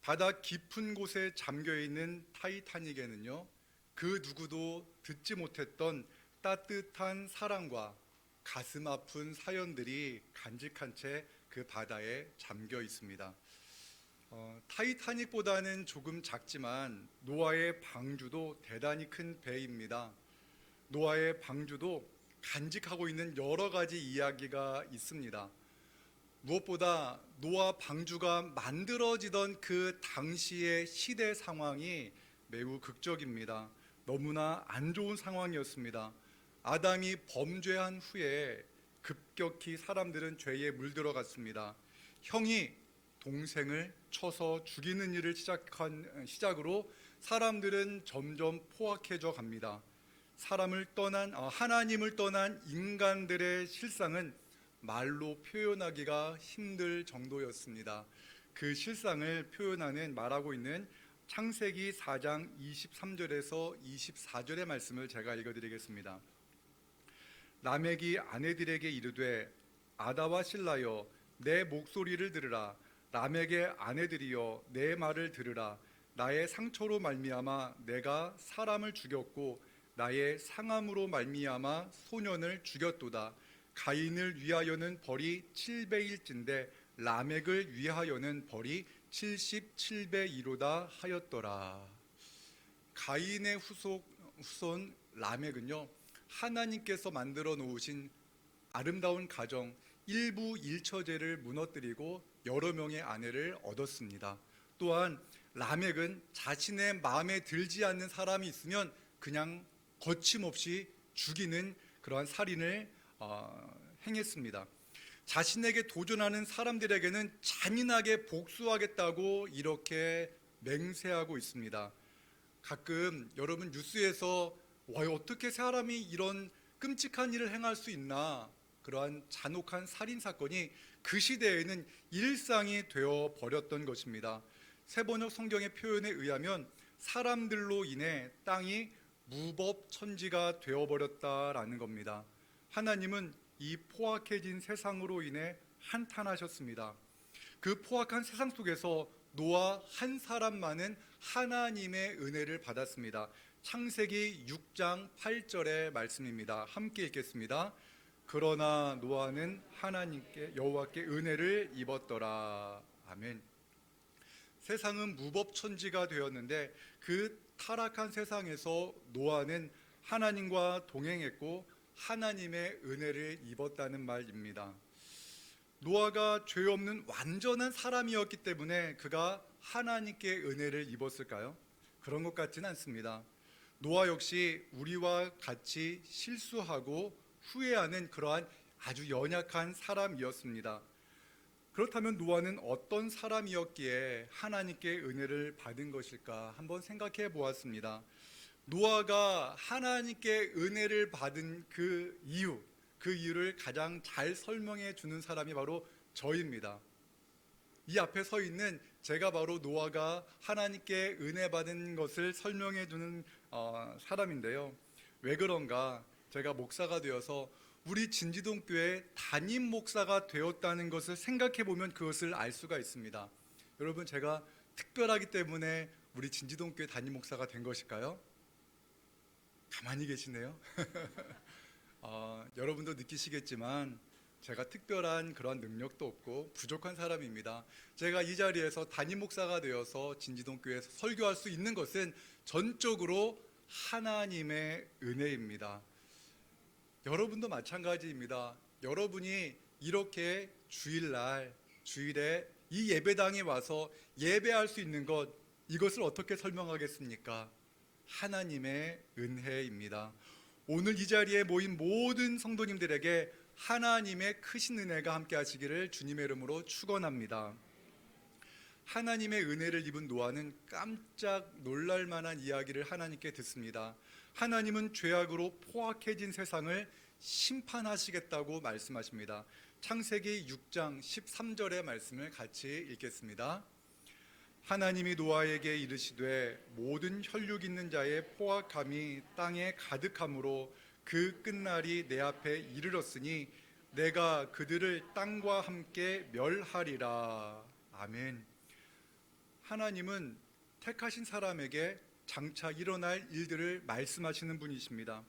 [SPEAKER 2] 바다 깊은 곳에 잠겨 있는 타이타닉에는요, 그 누구도 듣지 못했던 따뜻한 사랑과 가슴 아픈 사연들이 간직한 채 그 바다에 잠겨 있습니다. 타이타닉보다는 조금 작지만 노아의 방주도 대단히 큰 배입니다. 노아의 방주도 간직하고 있는 여러 가지 이야기가 있습니다. 무엇보다 노아 방주가 만들어지던 그 당시의 시대 상황이 매우 극적입니다. 너무나 안 좋은 상황이었습니다. 아담이 범죄한 후에 급격히 사람들은 죄에 물들어갔습니다. 형이 동생을 쳐서 죽이는 일을 시작으로 사람들은 점점 포악해져 갑니다. 하나님을 떠난 인간들의 실상은 말로 표현하기가 힘들 정도였습니다. 그 실상을 말하고 있는 창세기 4장 23절에서 24절의 말씀을 제가 읽어드리겠습니다. 라멕이 아내들에게 이르되 아다와 실라여 내 목소리를 들으라. 라멕의 아내들이여 내 말을 들으라. 나의 상처로 말미암아 내가 사람을 죽였고 나의 상함으로 말미암아 소년을 죽였도다. 가인을 위하여는 벌이 7배일진데 라멕을 위하여는 벌이 77배이로다 하였더라. 가인의 후손 라멕은요, 하나님께서 만들어 놓으신 아름다운 가정 일부 일처제를 무너뜨리고 여러 명의 아내를 얻었습니다. 또한 라멕은 자신의 마음에 들지 않는 사람이 있으면 그냥 거침없이 죽이는 그러한 살인을 행했습니다. 자신에게 도전하는 사람들에게는 잔인하게 복수하겠다고 이렇게 맹세하고 있습니다. 가끔 여러분 뉴스에서 어떻게 사람이 이런 끔찍한 일을 행할 수 있나, 그러한 잔혹한 살인 사건이 그 시대에는 일상이 되어 버렸던 것입니다. 세번역 성경의 표현에 의하면 사람들로 인해 땅이 무법천지가 되어버렸다라는 겁니다. 하나님은 이 포악해진 세상으로 인해 한탄하셨습니다. 그 포악한 세상 속에서 노아 한 사람만은 하나님의 은혜를 받았습니다. 창세기 6장 8절의 말씀입니다. 함께 읽겠습니다. 그러나 노아는 여호와께 은혜를 입었더라. 아멘. 세상은 무법천지가 되었는데 그 타락한 세상에서 노아는 하나님과 동행했고 하나님의 은혜를 입었다는 말입니다. 노아가 죄 없는 완전한 사람이었기 때문에 그가 하나님께 은혜를 입었을까요? 그런 것 같지는 않습니다. 노아 역시 우리와 같이 실수하고 후회하는 그러한 아주 연약한 사람이었습니다. 그렇다면 노아는 어떤 사람이었기에 하나님께 은혜를 받은 것일까 한번 생각해 보았습니다. 노아가 하나님께 은혜를 받은 그 이유를 가장 잘 설명해 주는 사람이 바로 저입니다. 이 앞에 서 있는 제가 바로 노아가 하나님께 은혜 받은 것을 설명해 주는 사람인데요. 왜 그런가? 제가 목사가 되어서 우리 진지동교회 담임 목사가 되었다는 것을 생각해 보면 그것을 알 수가 있습니다. 여러분, 제가 특별하기 때문에 우리 진지동교회 담임 목사가 된 것일까요? 가만히 계시네요. 여러분도 느끼시겠지만 제가 특별한 그런 능력도 없고 부족한 사람입니다. 제가 이 자리에서 담임 목사가 되어서 진지동교회에서 설교할 수 있는 것은 전적으로 하나님의 은혜입니다. 여러분도 마찬가지입니다. 여러분이 이렇게 주일에 이 예배당에 와서 예배할 수 있는 것, 이것을 어떻게 설명하겠습니까? 하나님의 은혜입니다. 오늘 이 자리에 모인 모든 성도님들에게 하나님의 크신 은혜가 함께 하시기를 주님의 이름으로 축원합니다. 하나님의 은혜를 입은 노아는 깜짝 놀랄 만한 이야기를 하나님께 듣습니다. 하나님은 죄악으로 포악해진 세상을 심판하시겠다고 말씀하십니다. 창세기 6장 13절의 말씀을 같이 읽겠습니다. 하나님이 노아에게 이르시되 모든 혈육 있는 자의 포악함이 땅에 가득함으로 그 끝날이 내 앞에 이르렀으니 내가 그들을 땅과 함께 멸하리라. 아멘. 하나님은 택하신 사람에게 장차 일어날 일들을 말씀하시는 분이십니다.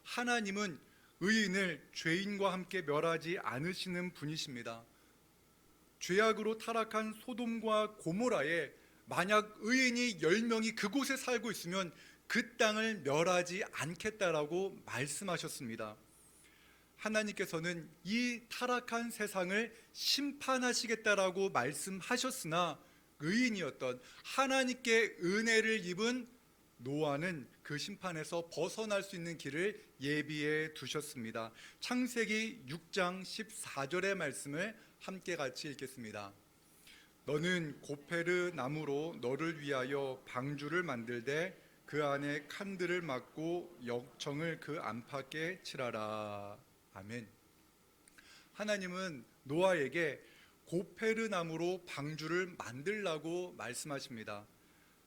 [SPEAKER 2] 하나님은 의인을 죄인과 함께 멸하지 않으시는 분이십니다. 죄악으로 타락한 소돔과 고모라에 만약 의인이 10명이 그곳에 살고 있으면 그 땅을 멸하지 않겠다라고 말씀하셨습니다. 하나님께서는 이 타락한 세상을 심판하시겠다라고 말씀하셨으나 의인이었던 하나님께 은혜를 입은 노아는 그 심판에서 벗어날 수 있는 길을 예비해 두셨습니다. 창세기 6장 14절의 말씀을 함께 같이 읽겠습니다. 너는 고페르 나무로 너를 위하여 방주를 만들되 그 안에 칸들을 막고 역청을 그 안팎에 칠하라. 아멘. 하나님은 노아에게 고페르 나무로 방주를 만들라고 말씀하십니다.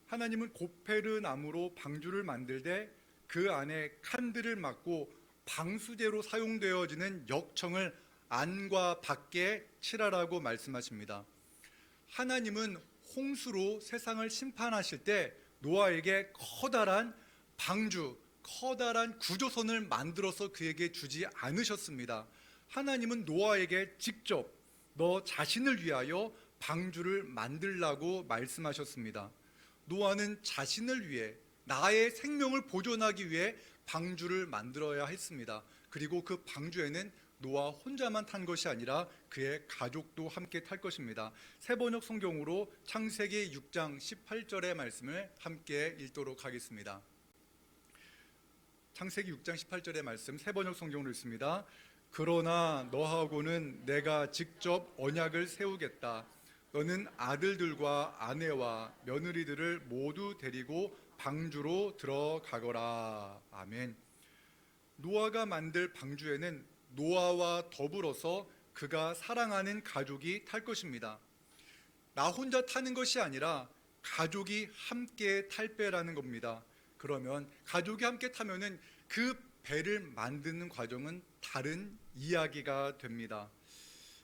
[SPEAKER 2] 하나님은 고페르 나무로 방주를 만들되 그 안에 칸들을 막고 방수제로 사용되어지는 역청을 안과 밖에 칠하라고 말씀하십니다. 하나님은 홍수로 세상을 심판하실 때 노아에게 커다란 방주, 커다란 구조선을 만들어서 그에게 주지 않으셨습니다. 하나님은 노아에게 직접 너 자신을 위하여 방주를 만들라고 말씀하셨습니다. 노아는 자신을 위해, 나의 생명을 보존하기 위해 방주를 만들어야 했습니다. 그리고 그 방주에는 노아 혼자만 탄 것이 아니라 그의 가족도 함께 탈 것입니다. 세번역 성경으로 창세기 6장 18절의 말씀을 함께 읽도록 하겠습니다. 창세기 6장 18절의 말씀 세번역 성경으로 읽습니다. 그러나 너하고는 내가 직접 언약을 세우겠다. 너는 아들들과 아내와 며느리들을 모두 데리고 방주로 들어가거라. 아멘. 노아가 만들 방주에는 노아와 더불어서 그가 사랑하는 가족이 탈 것입니다. 나 혼자 타는 것이 아니라 가족이 함께 탈 배라는 겁니다. 그러면 가족이 함께 타면은 그 배를 만드는 과정은 다른 이야기가 됩니다.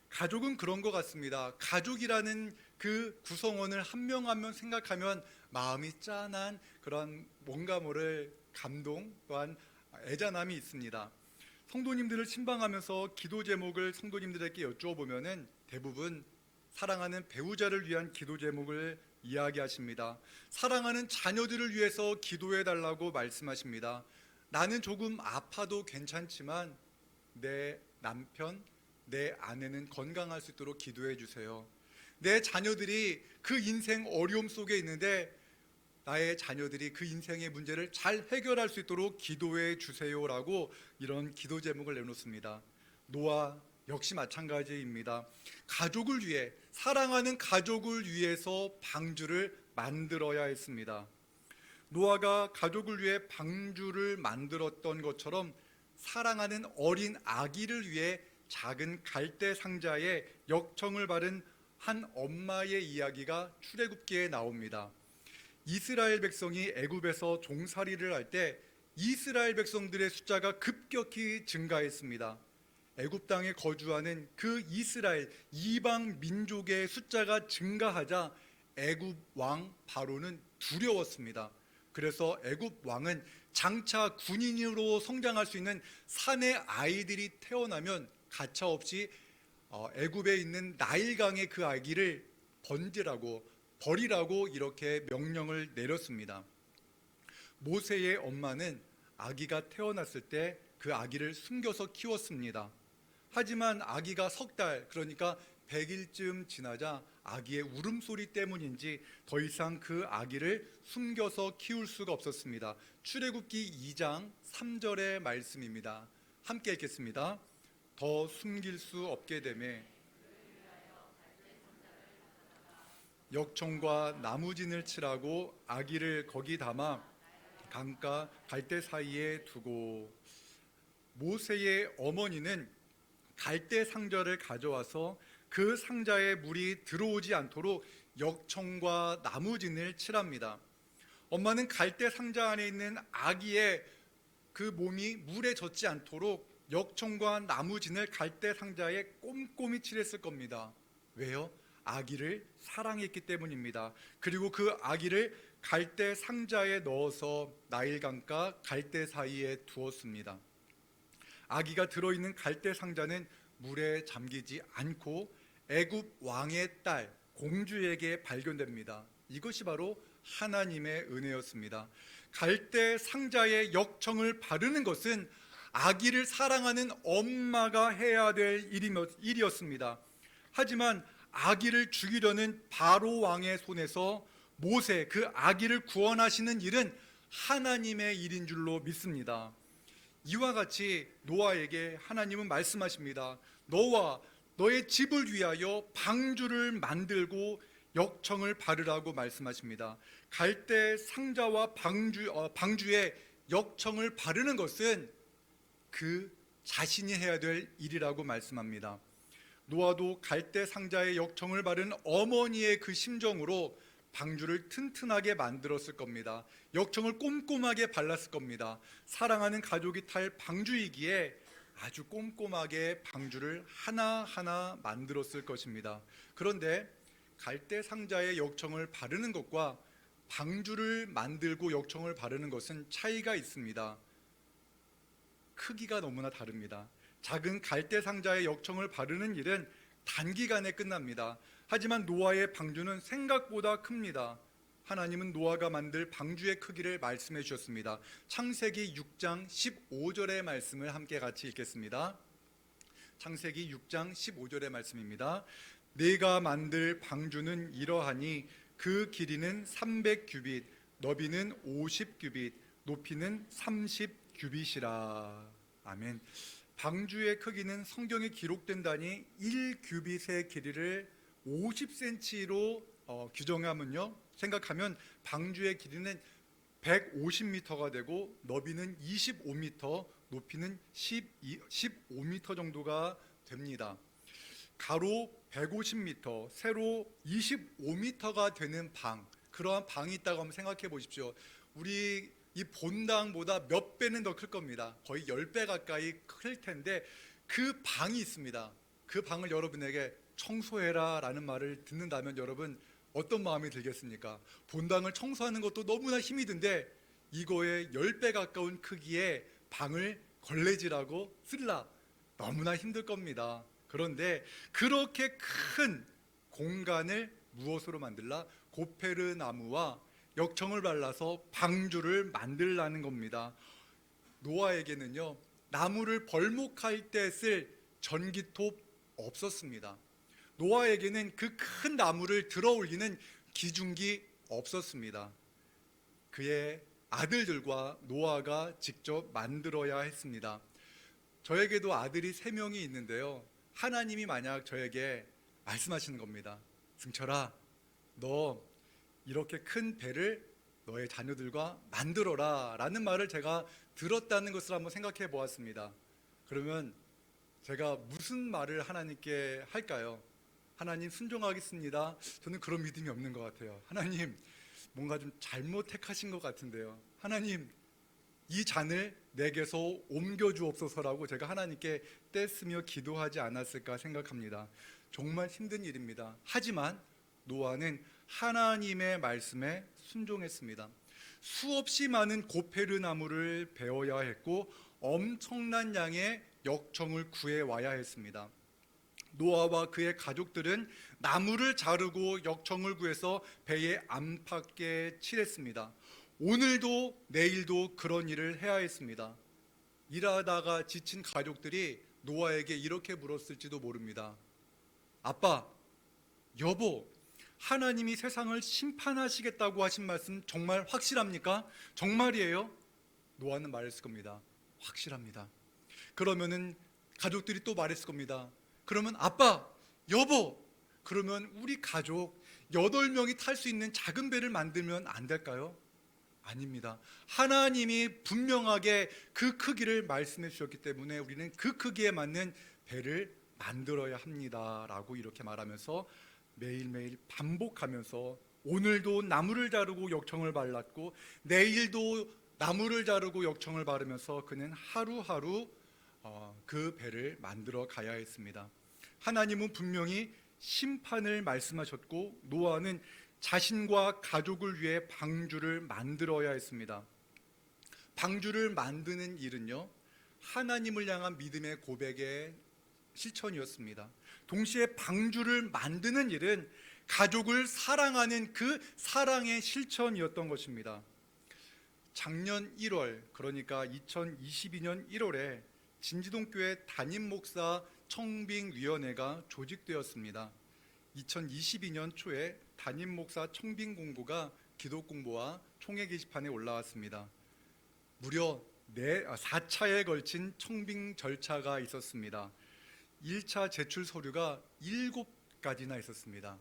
[SPEAKER 2] 가족은 그런 것 같습니다. 가족이라는 그 구성원을 한 명 한 명 생각하면 마음이 짠한 그런 뭔가 모를 감동 또한 애잔함이 있습니다. 성도님들을 신방하면서 기도 제목을 성도님들에게 여쭈어보면은 대부분 사랑하는 배우자를 위한 기도 제목을 이야기하십니다. 사랑하는 자녀들을 위해서 기도해달라고 말씀하십니다. 나는 조금 아파도 괜찮지만 내 남편, 내 아내는 건강할 수 있도록 기도해 주세요. 내 자녀들이 그 인생 어려움 속에 있는데 나의 자녀들이 그 인생의 문제를 잘 해결할 수 있도록 기도해 주세요라고 이런 기도 제목을 내놓습니다. 노아 역시 마찬가지입니다. 가족을 위해, 사랑하는 가족을 위해서 방주를 만들어야 했습니다. 노아가 가족을 위해 방주를 만들었던 것처럼 사랑하는 어린 아기를 위해 작은 갈대 상자에 역청을 바른 한 엄마의 이야기가 출애굽기에 나옵니다. 이스라엘 백성이 애굽에서 종살이를 할 때 이스라엘 백성들의 숫자가 급격히 증가했습니다. 애굽 땅에 거주하는 그 이스라엘 이방 민족의 숫자가 증가하자 애굽 왕 바로는 두려웠습니다. 그래서 애굽 왕은 장차 군인으로 성장할 수 있는 사내 아이들이 태어나면 가차없이 애굽에 있는 나일강의 그 아기를 버리라고 이렇게 명령을 내렸습니다. 모세의 엄마는 아기가 태어났을 때 그 아기를 숨겨서 키웠습니다. 하지만 아기가 석 달, 그러니까 100일쯤 지나자 아기의 울음소리 때문인지 더 이상 그 아기를 숨겨서 키울 수가 없었습니다. 출애굽기 2장 3절의 말씀입니다. 함께 읽겠습니다. 더 숨길 수 없게 되매 역청과 나무진을 칠하고 아기를 거기 담아 강가 갈대 사이에 두고. 모세의 어머니는 갈대 상자를 가져와서 그 상자에 물이 들어오지 않도록 역청과 나무진을 칠합니다. 엄마는 갈대 상자 안에 있는 아기의 그 몸이 물에 젖지 않도록 역청과 나무진을 갈대 상자에 꼼꼼히 칠했을 겁니다. 왜요? 아기를 사랑했기 때문입니다. 그리고 그 아기를 갈대 상자에 넣어서 나일강가 갈대 사이에 두었습니다. 아기가 들어있는 갈대 상자는 물에 잠기지 않고 애굽 왕의 딸 공주에게 발견됩니다. 이것이 바로 하나님의 은혜였습니다. 갈대 상자에 역청을 바르는 것은 아기를 사랑하는 엄마가 해야 될 일이었습니다. 하지만 아기를 죽이려는 바로 왕의 손에서 모세, 그 아기를 구원하시는 일은 하나님의 일인 줄로 믿습니다. 이와 같이 노아에게 하나님은 말씀하십니다. 너와 너의 집을 위하여 방주를 만들고 역청을 바르라고 말씀하십니다. 갈대 상자와 방주에 역청을 바르는 것은 그 자신이 해야 될 일이라고 말씀합니다. 노아도 갈대 상자에 역청을 바른 어머니의 그 심정으로 방주를 튼튼하게 만들었을 겁니다. 역청을 꼼꼼하게 발랐을 겁니다. 사랑하는 가족이 탈 방주이기에 아주 꼼꼼하게 방주를 하나하나 만들었을 것입니다. 그런데 갈대 상자에 역청을 바르는 것과 방주를 만들고 역청을 바르는 것은 차이가 있습니다. 크기가 너무나 다릅니다. 작은 갈대 상자에 역청을 바르는 일은 단기간에 끝납니다. 하지만 노아의 방주는 생각보다 큽니다. 하나님은 노아가 만들 방주의 크기를 말씀해 주셨습니다. 창세기 6장 15절의 말씀을 함께 같이 읽겠습니다. 창세기 6장 15절의 말씀입니다. 내가 만들 방주는 이러하니 그 길이는 300규빗, 너비는 50규빗, 높이는 30규빗이라. 아멘. 방주의 크기는 성경에 기록된다니 1규빗의 길이를 50cm로 규정하면요, 생각하면 방주의 길이는 150m가 되고 너비는 25m, 높이는 15m 정도가 됩니다. 가로 150m, 세로 25m가 되는 방, 그러한 방이 있다고 한번 생각해 보십시오. 우리 이 본당보다 몇 배는 더 클 겁니다. 거의 10배 가까이 클 텐데 그 방이 있습니다. 그 방을 여러분에게 청소해라 라는 말을 듣는다면 여러분 어떤 마음이 들겠습니까? 본당을 청소하는 것도 너무나 힘이 든데 이거에 10배 가까운 크기의 방을 걸레질하고 쓸라 너무나 힘들 겁니다. 그런데 그렇게 큰 공간을 무엇으로 만들라? 고페르 나무와 역청을 발라서 방주를 만들라는 겁니다. 노아에게는요, 나무를 벌목할 때 쓸 전기톱 없었습니다. 노아에게는 그 큰 나무를 들어 올리는 기중기 없었습니다. 그의 아들들과 노아가 직접 만들어야 했습니다. 저에게도 아들이 3명이 있는데요, 하나님이 만약 저에게 말씀하시는 겁니다. 승철아, 너 이렇게 큰 배를 너의 자녀들과 만들어라 라는 말을 제가 들었다는 것을 한번 생각해 보았습니다. 그러면 제가 무슨 말을 하나님께 할까요? 하나님, 순종하겠습니다. 저는 그런 믿음이 없는 것 같아요. 하나님, 뭔가 좀 잘못 택하신 것 같은데요. 하나님, 이 잔을 내게서 옮겨 주옵소서라고 제가 하나님께 떼쓰며 기도하지 않았을까 생각합니다. 정말 힘든 일입니다. 하지만 노아는 하나님의 말씀에 순종했습니다. 수없이 많은 고페르 나무를 베어야 했고 엄청난 양의 역청을 구해와야 했습니다. 노아와 그의 가족들은 나무를 자르고 역청을 구해서 배의 안팎에 칠했습니다. 오늘도 내일도 그런 일을 해야 했습니다. 일하다가 지친 가족들이 노아에게 이렇게 물었을지도 모릅니다. 아빠, 여보, 하나님이 세상을 심판하시겠다고 하신 말씀 정말 확실합니까? 정말이에요? 노아는 말했을 겁니다. 확실합니다. 그러면은 가족들이 또 말했을 겁니다. 그러면 아빠, 여보, 그러면 우리 가족 8명이 탈 수 있는 작은 배를 만들면 안 될까요? 아닙니다. 하나님이 분명하게 그 크기를 말씀해 주셨기 때문에 우리는 그 크기에 맞는 배를 만들어야 합니다 라고 이렇게 말하면서 매일매일 반복하면서 오늘도 나무를 자르고 역청을 발랐고 내일도 나무를 자르고 역청을 바르면서 그는 하루하루 그 배를 만들어 가야 했습니다. 하나님은 분명히 심판을 말씀하셨고 노아는 자신과 가족을 위해 방주를 만들어야 했습니다. 방주를 만드는 일은요, 하나님을 향한 믿음의 고백의 실천이었습니다. 동시에 방주를 만드는 일은 가족을 사랑하는 그 사랑의 실천이었던 것입니다. 작년 1월, 그러니까 2022년 1월에 진지동교회 담임 목사 청빙위원회가 조직되었습니다. 2022년 초에 담임 목사 청빙 공고가 기독 공보와 총회 게시판에 올라왔습니다. 무려 4차에 걸친 청빙 절차가 있었습니다. 1차 제출 서류가 7가지나 있었습니다.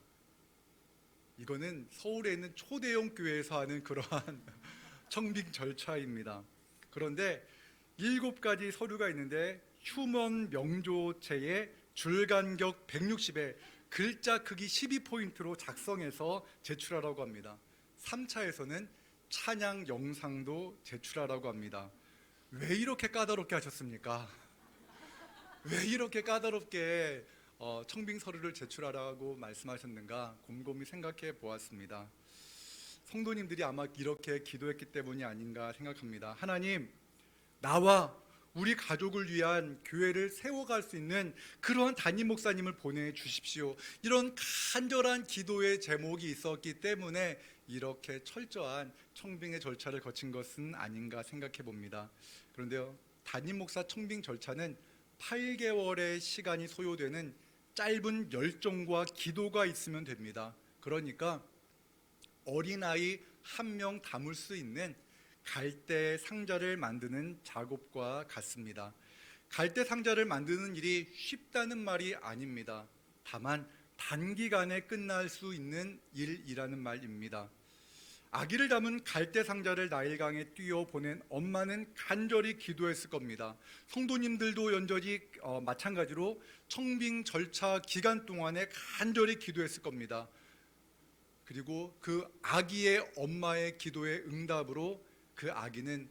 [SPEAKER 2] 이거는 서울에 있는 초대형 교회에서 하는 그러한 청빙 절차입니다. 그런데 7가지 서류가 있는데 휴먼 명조체에 줄간격 160에 글자 크기 12포인트로 작성해서 제출하라고 합니다. 3차에서는 찬양 영상도 제출하라고 합니다. 왜 이렇게 까다롭게 하셨습니까? 왜 이렇게 까다롭게 청빙 서류를 제출하라고 말씀하셨는가 곰곰이 생각해 보았습니다. 성도님들이 아마 이렇게 기도했기 때문이 아닌가 생각합니다. 하나님, 나와 우리 가족을 위한 교회를 세워갈 수 있는 그러한 담임 목사님을 보내주십시오. 이런 간절한 기도의 제목이 있었기 때문에 이렇게 철저한 청빙의 절차를 거친 것은 아닌가 생각해 봅니다. 그런데요, 담임 목사 청빙 절차는 8개월의 시간이 소요되는 짧은 열정과 기도가 있으면 됩니다. 그러니까 어린아이 1명 담을 수 있는 갈대 상자를 만드는 작업과 같습니다. 갈대 상자를 만드는 일이 쉽다는 말이 아닙니다. 다만 단기간에 끝날 수 있는 일이라는 말입니다. 아기를 담은 갈대 상자를 나일강에 뛰어 보낸 엄마는 간절히 기도했을 겁니다. 성도님들도 연전히 마찬가지로 청빙 절차 기간 동안에 간절히 기도했을 겁니다. 그리고 그 아기의 엄마의 기도의 응답으로 그 아기는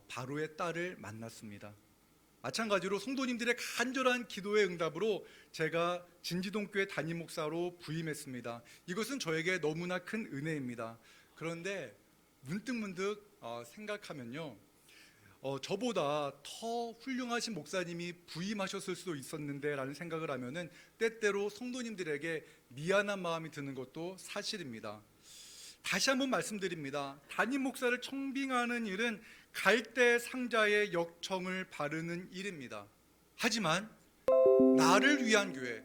[SPEAKER 2] 바로의 딸을 만났습니다. 마찬가지로 성도님들의 간절한 기도의 응답으로 제가 진지동교회 담임 목사로 부임했습니다. 이것은 저에게 너무나 큰 은혜입니다. 그런데 문득 생각하면요, 저보다 더 훌륭하신 목사님이 부임하셨을 수도 있었는데 라는 생각을 하면은 때때로 성도님들에게 미안한 마음이 드는 것도 사실입니다. 다시 한번 말씀드립니다. 담임 목사를 청빙하는 일은 갈대 상자에 역청을 바르는 일입니다. 하지만 나를 위한 교회,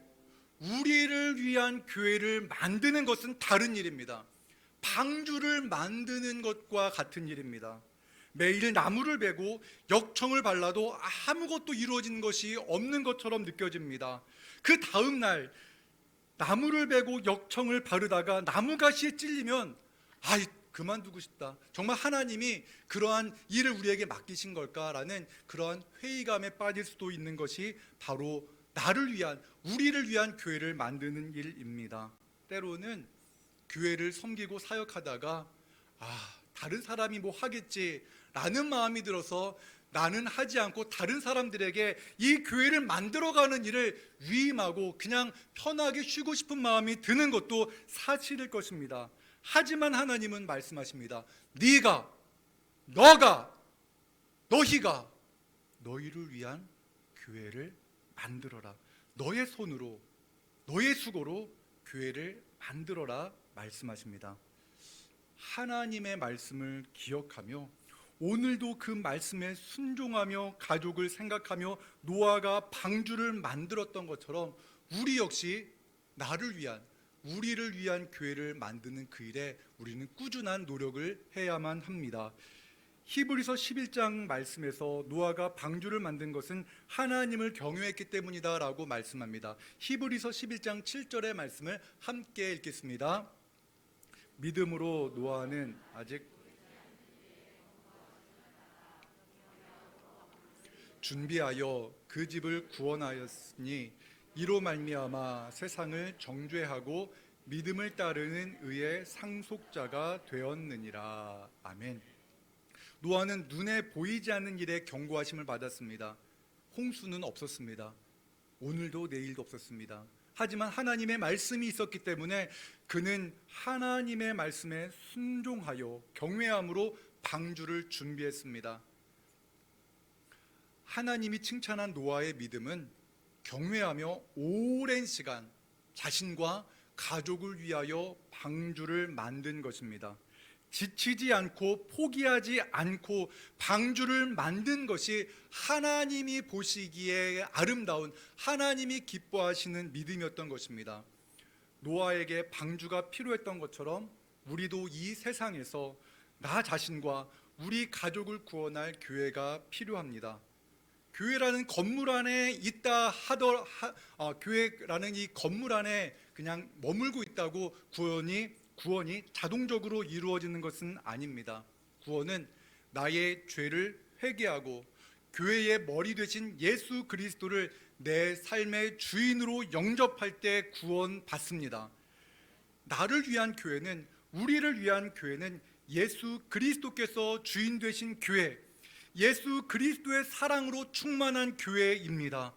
[SPEAKER 2] 우리를 위한 교회를 만드는 것은 다른 일입니다. 방주를 만드는 것과 같은 일입니다. 매일 나무를 베고 역청을 발라도 아무것도 이루어진 것이 없는 것처럼 느껴집니다. 그 다음 날 나무를 베고 역청을 바르다가 나무가시에 찔리면 그만두고 싶다. 정말 하나님이 그러한 일을 우리에게 맡기신 걸까라는 그러한 회의감에 빠질 수도 있는 것이 바로 나를 위한, 우리를 위한 교회를 만드는 일입니다. 때로는 교회를 섬기고 사역하다가 다른 사람이 뭐 하겠지라는 마음이 들어서 나는 하지 않고 다른 사람들에게 이 교회를 만들어가는 일을 위임하고 그냥 편하게 쉬고 싶은 마음이 드는 것도 사실일 것입니다. 하지만 하나님은 말씀하십니다. 네가, 너가, 너희가 너희를 위한 교회를 만들어라. 너의 손으로, 너의 수고로 교회를 만들어라 말씀하십니다. 하나님의 말씀을 기억하며 오늘도 그 말씀에 순종하며 가족을 생각하며 노아가 방주를 만들었던 것처럼 우리 역시 나를 위한, 우리를 위한 교회를 만드는 그 일에 우리는 꾸준한 노력을 해야만 합니다. 히브리서 11장 말씀에서 노아가 방주를 만든 것은 하나님을 경외했기 때문이다 라고 말씀합니다. 히브리서 11장 7절의 말씀을 함께 읽겠습니다. 믿음으로 노아는 아직 준비하여 그 집을 구원하였으니 이로 말미암아 세상을 정죄하고 믿음을 따르는 의의 상속자가 되었느니라. 아멘. 노아는 눈에 보이지 않는 일에 경고하심을 받았습니다. 홍수는 없었습니다. 오늘도 내일도 없었습니다. 하지만 하나님의 말씀이 있었기 때문에 그는 하나님의 말씀에 순종하여 경외함으로 방주를 준비했습니다. 하나님이 칭찬한 노아의 믿음은 경외하며 오랜 시간 자신과 가족을 위하여 방주를 만든 것입니다. 지치지 않고 포기하지 않고 방주를 만든 것이 하나님이 보시기에 아름다운, 하나님이 기뻐하시는 믿음이었던 것입니다. 노아에게 방주가 필요했던 것처럼 우리도 이 세상에서 나 자신과 우리 가족을 구원할 교회가 필요합니다. 교회라는 건물 안에 있다 교회라는 이 건물 안에 그냥 머물고 있다고 구원이 자동적으로 이루어지는 것은 아닙니다. 구원은 나의 죄를 회개하고 교회의 머리 되신 예수 그리스도를 내 삶의 주인으로 영접할 때 구원받습니다. 나를 위한 교회는, 우리를 위한 교회는 예수 그리스도께서 주인 되신 교회, 예수 그리스도의 사랑으로 충만한 교회입니다.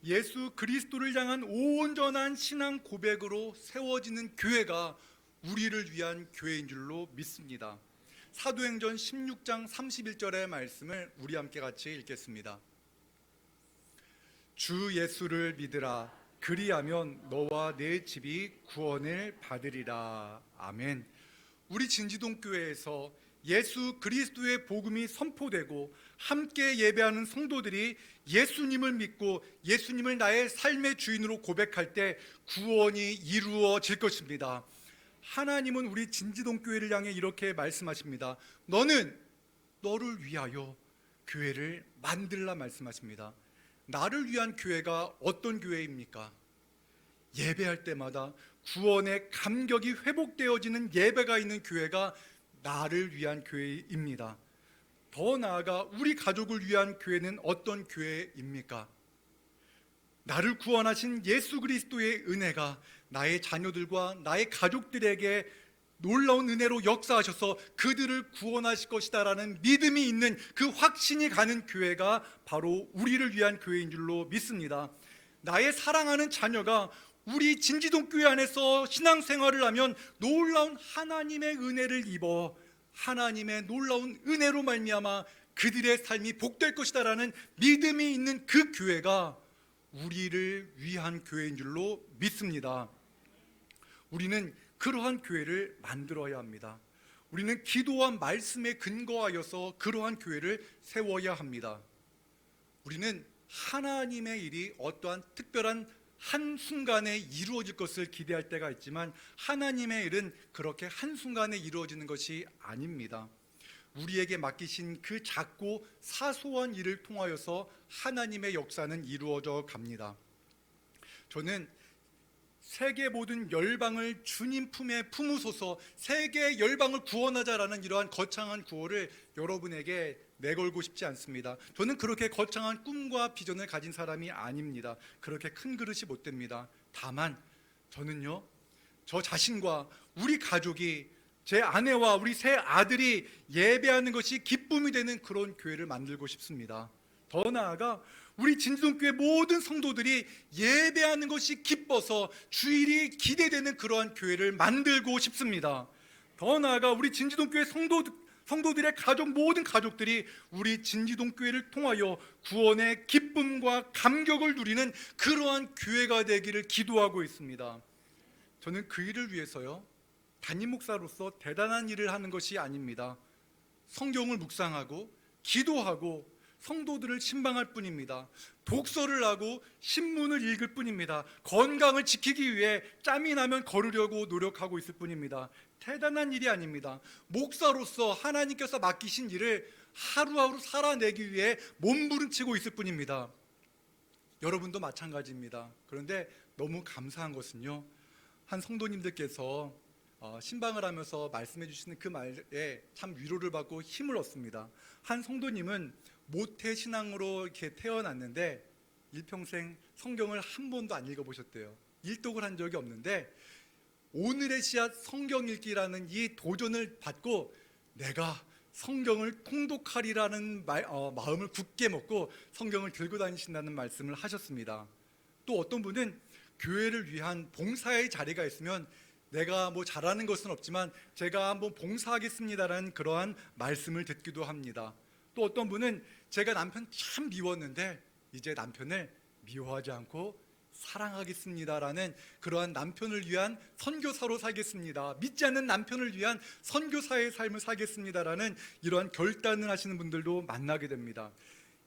[SPEAKER 2] 예수 그리스도를 향한 온전한 신앙 고백으로 세워지는 교회가 우리를 위한 교회인 줄로 믿습니다. 사도행전 16장 31절의 말씀을 우리 함께 같이 읽겠습니다. 주 예수를 믿으라. 그리하면 너와 내 집이 구원을 받으리라. 아멘. 우리 진지동 교회에서 예수 그리스도의 복음이 선포되고 함께 예배하는 성도들이 예수님을 믿고 예수님을 나의 삶의 주인으로 고백할 때 구원이 이루어질 것입니다. 하나님은 우리 진지동 교회를 향해 이렇게 말씀하십니다. 너는 너를 위하여 교회를 만들라 말씀하십니다. 나를 위한 교회가 어떤 교회입니까? 예배할 때마다 구원의 감격이 회복되어지는 예배가 있는 교회가 나를 위한 교회입니다. 더 나아가 우리 가족을 위한 교회는 어떤 교회입니까? 나를 구원하신 예수 그리스도의 은혜가 나의 자녀들과 나의 가족들에게 놀라운 은혜로 역사하셔서 그들을 구원하실 것이다라는 믿음이 있는 그 확신이 가는 교회가 바로 우리를 위한 교회인 줄로 믿습니다. 나의 사랑하는 자녀가 우리 진지동 교회 안에서 신앙생활을 하면 놀라운 하나님의 은혜를 입어 하나님의 놀라운 은혜로 말미암아 그들의 삶이 복될 것이다라는 믿음이 있는 그 교회가 우리를 위한 교회인 줄로 믿습니다. 우리는 그러한 교회를 만들어야 합니다. 우리는 기도와 말씀에 근거하여서 그러한 교회를 세워야 합니다. 우리는 하나님의 일이 어떠한 특별한 한순간에 이루어질 것을 기대할 때가 있지만 하나님의 일은 그렇게 한순간에 이루어지는 것이 아닙니다. 우리에게 맡기신 그 작고 사소한 일을 통하여서 하나님의 역사는 이루어져 갑니다. 저는 세계 모든 열방을 주님 품에 품으소서, 세계 열방을 구원하자라는 이러한 거창한 구호를 여러분에게 내걸고 싶지 않습니다. 저는 그렇게 거창한 꿈과 비전을 가진 사람이 아닙니다. 그렇게 큰 그릇이 못 됩니다. 다만 저는요, 저 자신과 우리 가족이, 제 아내와 우리 세 아들이 예배하는 것이 기쁨이 되는 그런 교회를 만들고 싶습니다. 더 나아가 우리 진지동교회 모든 성도들이 예배하는 것이 기뻐서 주일이 기대되는 그러한 교회를 만들고 싶습니다. 더 나아가 우리 진지동교회 성도들의 가족, 모든 가족들이 우리 진지동교회를 통하여 구원의 기쁨과 감격을 누리는 그러한 교회가 되기를 기도하고 있습니다. 저는 그 일을 위해서요, 담임 목사로서 대단한 일을 하는 것이 아닙니다. 성경을 묵상하고 기도하고 성도들을 신방할 뿐입니다. 독서를 하고 신문을 읽을 뿐입니다. 건강을 지키기 위해 짬이 나면 걸으려고 노력하고 있을 뿐입니다. 대단한 일이 아닙니다. 목사로서 하나님께서 맡기신 일을 하루하루 살아내기 위해 몸부림치고 있을 뿐입니다. 여러분도 마찬가지입니다. 그런데 너무 감사한 것은요, 한 성도님들께서 신방을 하면서 말씀해 주시는 그 말에 참 위로를 받고 힘을 얻습니다. 한 성도님은 모태 신앙으로 이렇게 태어났는데 일평생 성경을 한 번도 안 읽어보셨대요. 일독을 한 적이 없는데 오늘의 씨앗 성경 읽기라는 이 도전을 받고 내가 성경을 통독하리라는 마음을 굳게 먹고 성경을 들고 다니신다는 말씀을 하셨습니다. 또 어떤 분은 교회를 위한 봉사의 자리가 있으면 내가 뭐 잘하는 것은 없지만 제가 한번 봉사하겠습니다라는 그러한 말씀을 듣기도 합니다. 또 어떤 분은 제가 남편 참 미웠는데 이제 남편을 미워하지 않고 사랑하겠습니다라는 그러한 남편을 위한 선교사로 살겠습니다. 믿지 않는 남편을 위한 선교사의 삶을 살겠습니다라는 이러한 결단을 하시는 분들도 만나게 됩니다.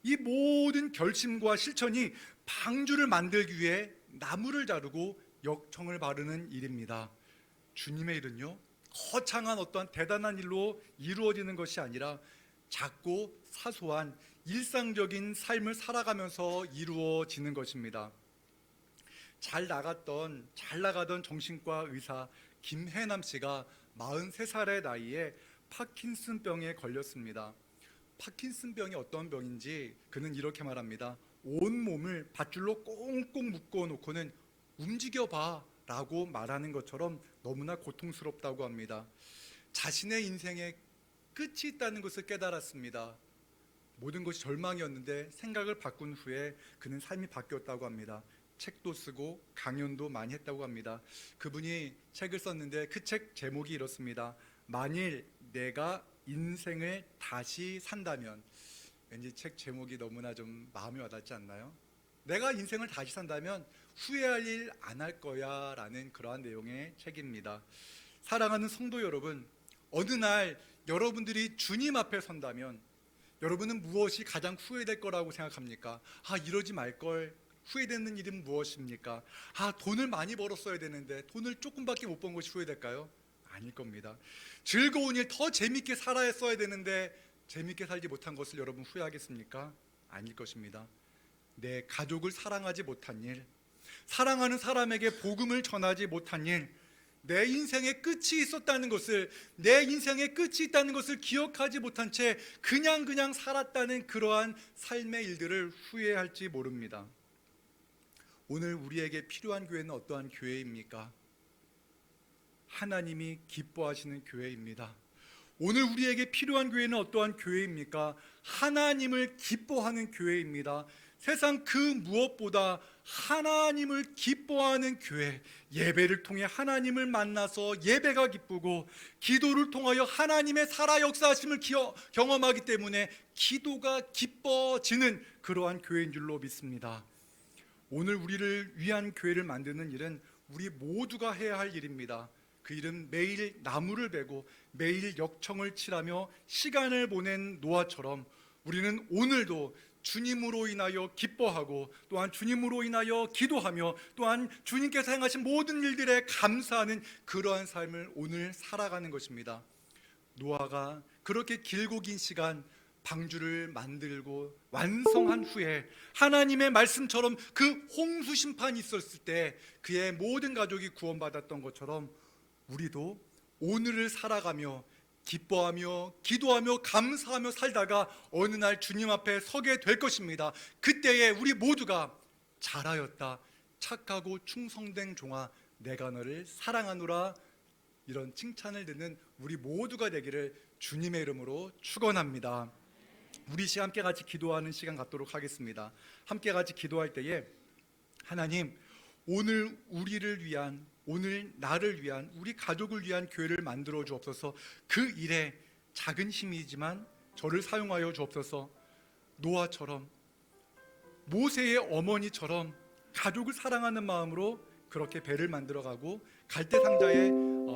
[SPEAKER 2] 이 모든 결심과 실천이 방주를 만들기 위해 나무를 자르고 역청을 바르는 일입니다. 주님의 일은요, 거창한 어떠한 대단한 일로 이루어지는 것이 아니라 작고 사소한 일상적인 삶을 살아가면서 이루어지는 것입니다. 잘 나가던 정신과 의사 김혜남 씨가 43살의 나이에 파킨슨병에 걸렸습니다. 파킨슨병이 어떤 병인지 그는 이렇게 말합니다. 온 몸을 밧줄로 꽁꽁 묶어 놓고는 움직여봐 라고 말하는 것처럼 너무나 고통스럽다고 합니다. 자신의 인생에 끝이 있다는 것을 깨달았습니다. 모든 것이 절망이었는데 생각을 바꾼 후에 그는 삶이 바뀌었다고 합니다. 책도 쓰고 강연도 많이 했다고 합니다. 그분이 책을 썼는데 그 책 제목이 이렇습니다. 만일 내가 인생을 다시 산다면. 왠지 책 제목이 너무나 좀 마음에 와닿지 않나요? 내가 인생을 다시 산다면 후회할 일 안 할 거야 라는 그러한 내용의 책입니다. 사랑하는 성도 여러분, 어느 날 여러분들이 주님 앞에 선다면 여러분은 무엇이 가장 후회될 거라고 생각합니까? 이러지 말걸. 후회되는 일은 무엇입니까? 돈을 많이 벌었어야 되는데 돈을 조금밖에 못 번 것이 후회될까요? 아닐 겁니다. 즐거운 일, 더 재밌게 살아야 되는데 재밌게 살지 못한 것을 여러분 후회하겠습니까? 아닐 것입니다. 내 가족을 사랑하지 못한 일, 사랑하는 사람에게 복음을 전하지 못한 일, 내 인생의 끝이 있었다는 것을, 내 인생의 끝이 있다는 것을 기억하지 못한 채 그냥 살았다는 그러한 삶의 일들을 후회할지 모릅니다. 오늘 우리에게 필요한 교회는 어떠한 교회입니까? 하나님이 기뻐하시는 교회입니다. 오늘 우리에게 필요한 교회는 어떠한 교회입니까? 하나님을 기뻐하는 교회입니다. 세상 그 무엇보다 하나님을 기뻐하는 교회, 예배를 통해 하나님을 만나서 예배가 기쁘고 기도를 통하여 하나님의 살아 역사하심을 경험하기 때문에 기도가 기뻐지는 그러한 교회인 줄로 믿습니다. 오늘 우리를 위한 교회를 만드는 일은 우리 모두가 해야 할 일입니다. 그 일은 매일 나무를 베고 매일 역청을 칠하며 시간을 보낸 노아처럼 우리는 오늘도 주님으로 인하여 기뻐하고 또한 주님으로 인하여 기도하며 또한 주님께서 행하신 모든 일들에 감사하는 그러한 삶을 오늘 살아가는 것입니다. 노아가 그렇게 길고 긴 시간 방주를 만들고 완성한 후에 하나님의 말씀처럼 그 홍수 심판이 있었을 때 그의 모든 가족이 구원받았던 것처럼 우리도 오늘을 살아가며 기뻐하며 기도하며 감사하며 살다가 어느 날 주님 앞에 서게 될 것입니다. 그때에 우리 모두가 잘하였다, 착하고 충성된 종아, 내가 너를 사랑하노라, 이런 칭찬을 듣는 우리 모두가 되기를 주님의 이름으로 축원합니다. 우리 함께 같이 기도하는 시간 갖도록 하겠습니다. 함께 같이 기도할 때에 하나님, 오늘 우리를 위한, 오늘 나를 위한, 우리 가족을 위한 교회를 만들어 주옵소서. 그 일에 작은 힘이지만 저를 사용하여 주옵소서. 노아처럼, 모세의 어머니처럼 가족을 사랑하는 마음으로 그렇게 배를 만들어가고 갈대 상자에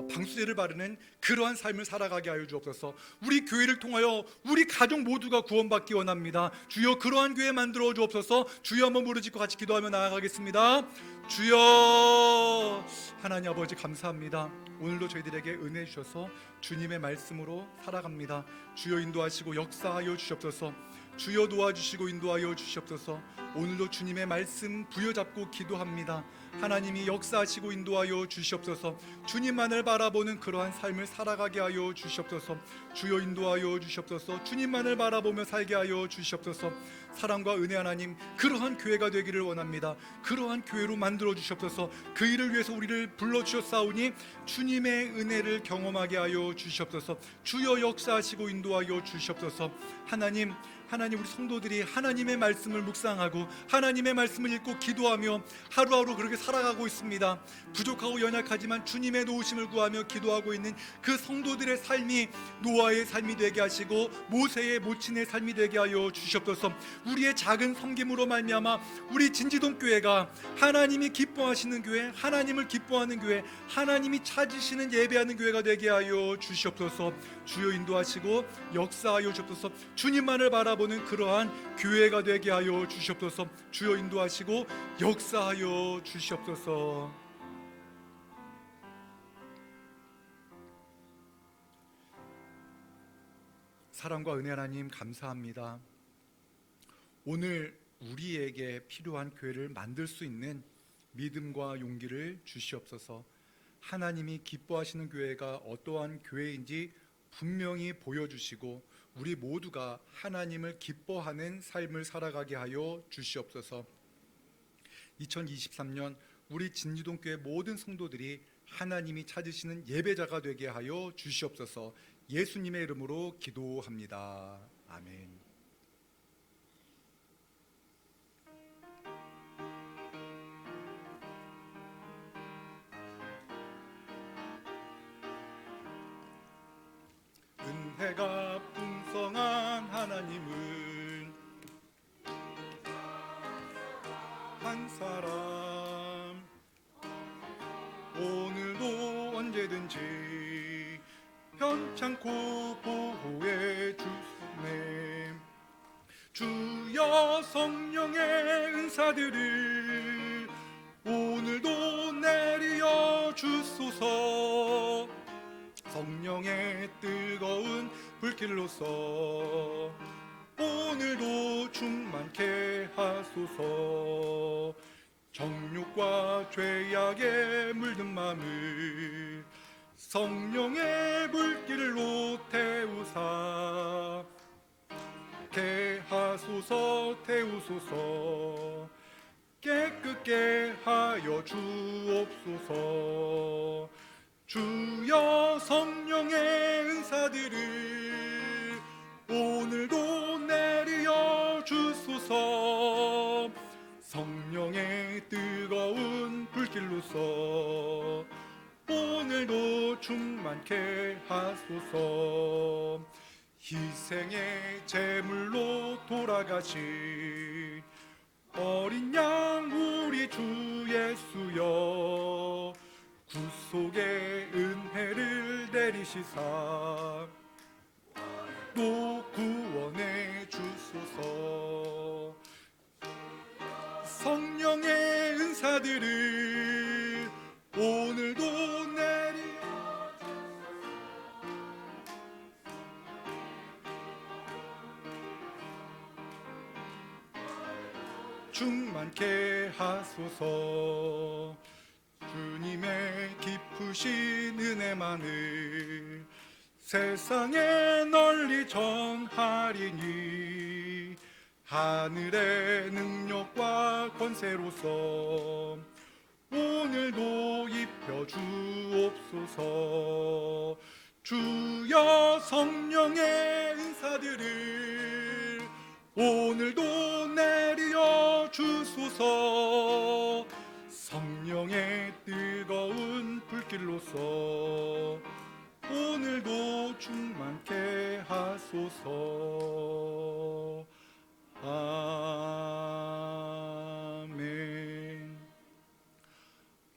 [SPEAKER 2] 방수제를 바르는 그러한 삶을 살아가게 하여 주옵소서. 우리 교회를 통하여 우리 가족 모두가 구원받기 원합니다. 주여 그러한 교회 만들어 주옵소서. 주여 한번 부르짖고 같이 기도하며 나아가겠습니다. 주여, 하나님 아버지 감사합니다. 오늘도 저희들에게 은혜 주셔서 주님의 말씀으로 살아갑니다. 주여 인도하시고 역사하여 주시옵소서. 주여 도와주시고 인도하여 주시옵소서. 오늘도 주님의 말씀 부여잡고 기도합니다. 하나님이 역사하시고 인도하여 주시옵소서. 주님만을 바라보는 그러한 삶을 살아가게 하여 주시옵소서. 주여 인도하여 주시옵소서. 주님만을 바라보며 살게 하여 주시옵소서. 사랑과 은혜 하나님, 그러한 교회가 되기를 원합니다. 그러한 교회로 만들어 주시옵소서. 그 일을 위해서 우리를 불러주셨사오니 주님의 은혜를 경험하게 하여 주시옵소서. 주여 역사하시고 인도하여 주시옵소서. 하나님 우리 성도들이 하나님의 말씀을 묵상하고 하나님의 말씀을 읽고 기도하며 하루하루 그렇게 살아가고 있습니다. 부족하고 연약하지만 주님의 도우심을 구하며 기도하고 있는 그 성도들의 삶이 노아의 삶이 되게 하시고 모세의 모친의 삶이 되게 하여 주시옵소서. 우리의 작은 섬김으로 말미암아 우리 진지동 교회가 하나님이 기뻐하시는 교회, 하나님을 기뻐하는 교회, 하나님이 찾으시는 예배하는 교회가 되게 하여 주시옵소서. 주여 인도하시고 역사하여 주옵소서. 주님만을 바라보는 그러한 교회가 되게 하여 주시옵소서. 주여 인도하시고 역사하여 주시옵소서. 사랑과 은혜 하나님 감사합니다. 오늘 우리에게 필요한 교회를 만들 수 있는 믿음과 용기를 주시옵소서. 하나님이 기뻐하시는 교회가 어떠한 교회인지 분명히 보여주시고 우리 모두가 하나님을 기뻐하는 삶을 살아가게 하여 주시옵소서. 2023년 우리 진지동 교회 모든 성도들이 하나님이 찾으시는 예배자가 되게 하여 주시옵소서. 예수님의 이름으로 기도합니다. 아멘. 은혜가 풍성한 하나님은 한 사람 오늘도 언제든지 편찮고 보호해 주시네. 주여 성령의 은사들을 오늘도 내려 주소서. 성령의 뜨거운 불길로서 오늘도 충만케 하소서. 정욕과 죄악에 물든 마음을 성령의 불길로 태우사 태우소서. 깨끗게 하여 주옵소서. 주여 성령의 은사들을 오늘도 내려 주소서. 성령의 뜨거운 불길로서 오늘도 충만케 하소서. 희생의 제물로 돌아가신 어린 양 우리 주 예수여, 구속의 은혜를 내리시사 또 구원해 주소서. 성령의 은사들을 오늘도 내려 충만케 하소서. 주님의 깊으신 은혜만을 세상에 널리 전하리니 하늘의 능력과 권세로서 오늘도 입혀 주옵소서. 주여 성령의 은사들을 오늘도 내려 주소서. 성령의 뜨거운 불길로서 오늘도 충만케 하소서. 아멘.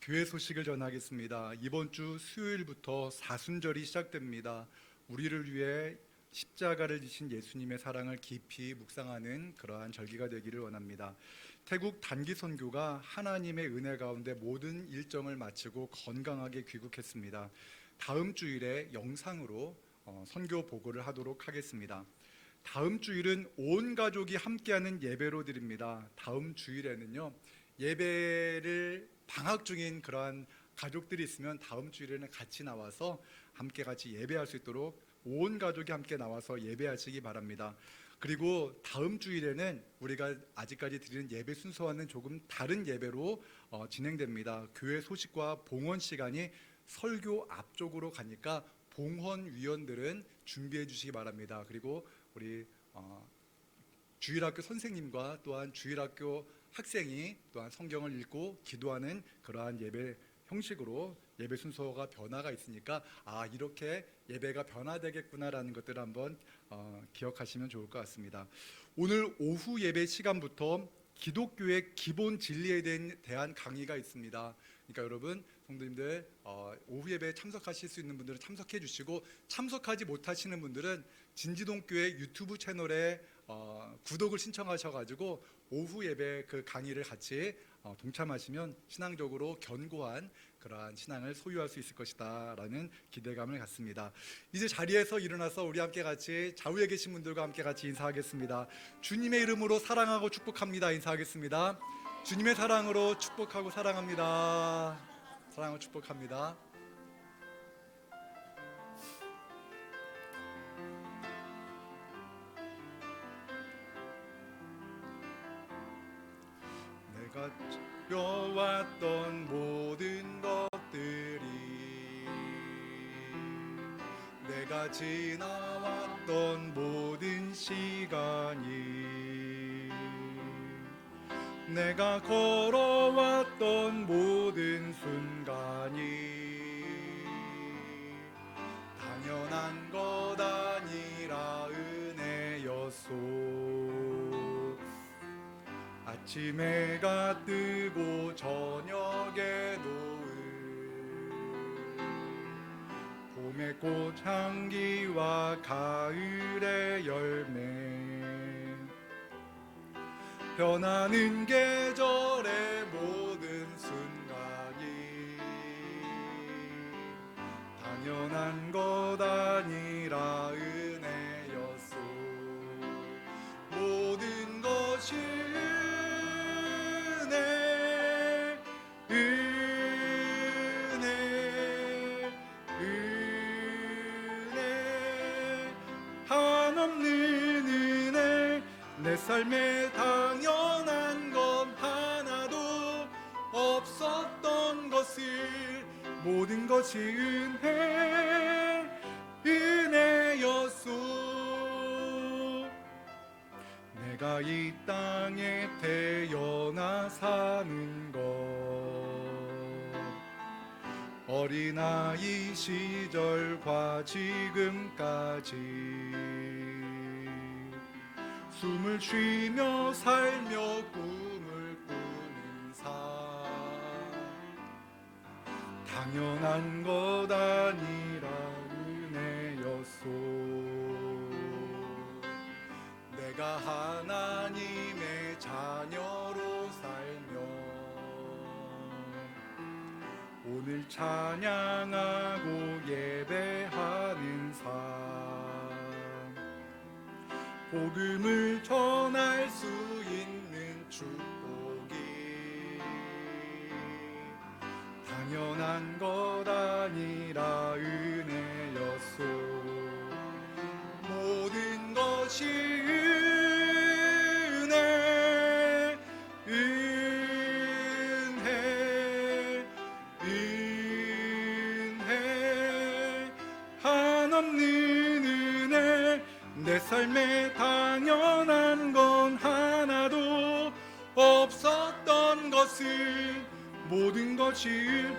[SPEAKER 2] 교회 소식을 전하겠습니다. 이번 주 수요일부터 사순절이 시작됩니다. 우리를 위해 십자가를 지신 예수님의 사랑을 깊이 묵상하는 그러한 절기가 되기를 원합니다. 태국 단기 선교가 하나님의 은혜 가운데 모든 일정을 마치고 건강하게 귀국했습니다. 다음 주일에 영상으로 선교 보고를 하도록 하겠습니다. 다음 주일은 온 가족이 함께하는 예배로 드립니다. 다음 주일에는요, 예배를 방학 중인 그러한 가족들이 있으면 다음 주일에는 같이 나와서 함께 같이 예배할 수 있도록 온 가족이 함께 나와서 예배하시기 바랍니다. 그리고 다음 주일에는 우리가 아직까지 드리는 예배 순서와는 조금 다른 예배로 진행됩니다. 교회 소식과 봉헌 시간이 설교 앞쪽으로 가니까 봉헌위원들은 준비해 주시기 바랍니다. 그리고 우리 주일학교 선생님과 또한 주일학교 학생이 또한 성경을 읽고 기도하는 그러한 예배 형식으로 예배 순서가 변화가 있으니까 이렇게 예배가 변화되겠구나라는 것들을 한번 기억하시면 좋을 것 같습니다. 오늘 오후 예배 시간부터 기독교의 기본 진리에 대한 강의가 있습니다. 그러니까 여러분 성도님들 오후 예배에 참석하실 수 있는 분들은 참석해 주시고, 참석하지 못하시는 분들은 진지동교회 유튜브 채널에 구독을 신청하셔가지고 오후 예배 그 강의를 같이 동참하시면 신앙적으로 견고한 그러한 신앙을 소유할 수 있을 것이다 라는 기대감을 갖습니다. 이제 자리에서 일어나서 우리 함께 같이 좌우에 계신 분들과 함께 같이 인사하겠습니다. 주님의 이름으로 사랑하고 축복합니다. 인사하겠습니다. 주님의 사랑으로 축복하고 사랑합니다. 사랑하고 축복합니다. 내가 지켜왔던 모든 것들이, 내가 지나왔던 모든 시간이, 내가 걸어왔던 모든 순간이 당연한 것 아니라 은혜였소. 아침 해가 뜨고 저녁에 노을, 봄의 꽃향기와 가을의 열매, 변하는 계절의 모든 순간이 당연한 것 아니라 은혜였소. 모든 것이 은혜, 은혜, 은혜, 한없는 은혜. 내 삶에 당연한 것 하나도 없었던 것을, 모든 것이 은혜, 은혜였소. 내가 이 땅에 태어나 사는 것, 어린아이 시절과 지금까지 숨을 쉬며 살며 꿈을 꾸는 삶, 당연한 것 아니라 은혜였소. 내가 하나님의 자녀로 살며 오늘 찬양하고 예배하는 삶, 복음을 전할 수 있는 축복이 당연한 것 아니라 은혜였소. 모든 것이 은혜, 은혜, 은혜, 한없는 은혜. 내 삶에 당연한 건 하나도 없었던 것을, 모든 것이 은혜,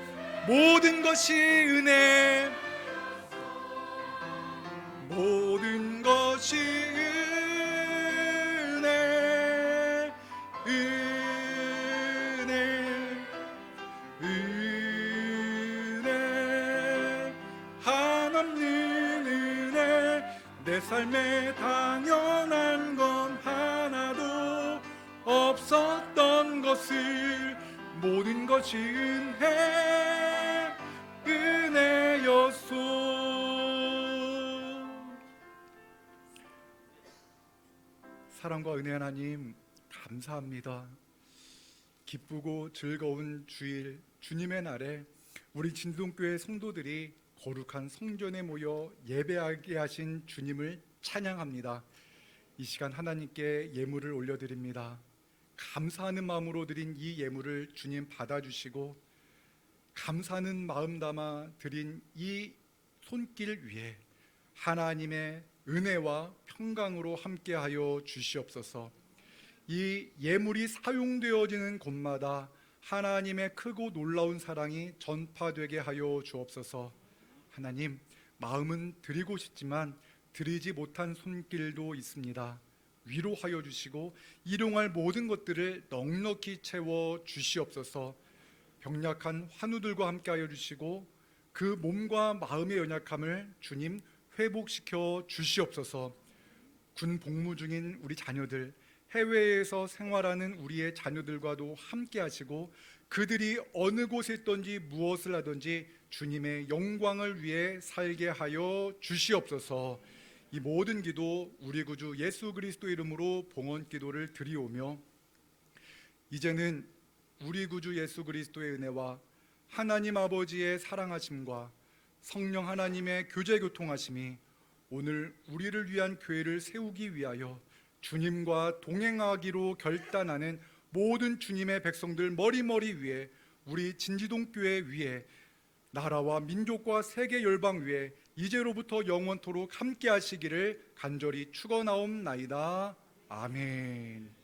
[SPEAKER 2] 모든 것이 은혜, 은혜, 은혜. 삶에 당연한 건 하나도 없었던 것을 모든 것이 은혜였소. 사랑과 은혜 하나님 감사합니다. 기쁘고 즐거운 주일 주님의 날에 우리 진동교회 성도들이 거룩한 성전에 모여 예배하게 하신 주님을 찬양합니다. 이 시간 하나님께 예물을 올려드립니다. 감사하는 마음으로 드린 이 예물을 주님 받아주시고 감사하는 마음 담아 드린 이 손길 위에 하나님의 은혜와 평강으로 함께하여 주시옵소서. 이 예물이 사용되어지는 곳마다 하나님의 크고 놀라운 사랑이 전파되게 하여 주옵소서. 하나님, 마음은 드리고 싶지만 드리지 못한 손길도 있습니다. 위로하여 주시고 일용할 모든 것들을 넉넉히 채워 주시옵소서. 병약한 환우들과 함께하여 주시고 그 몸과 마음의 연약함을 주님 회복시켜 주시옵소서. 군 복무 중인 우리 자녀들, 해외에서 생활하는 우리의 자녀들과도 함께 하시고 그들이 어느 곳에 있든지 무엇을 하든지 주님의 영광을 위해 살게 하여 주시옵소서. 이 모든 기도 우리 구주 예수 그리스도 이름으로 봉헌 기도를 드리오며 이제는 우리 구주 예수 그리스도의 은혜와 하나님 아버지의 사랑하심과 성령 하나님의 교제 교통하심이 오늘 우리를 위한 교회를 세우기 위하여 주님과 동행하기로 결단하는 모든 주님의 백성들 머리머리 위에 우리 진지동 교회 위에 나라와 민족과 세계 열방 위에 이제로부터 영원토록 함께 하시기를 간절히 축원하옵나이다. 아멘.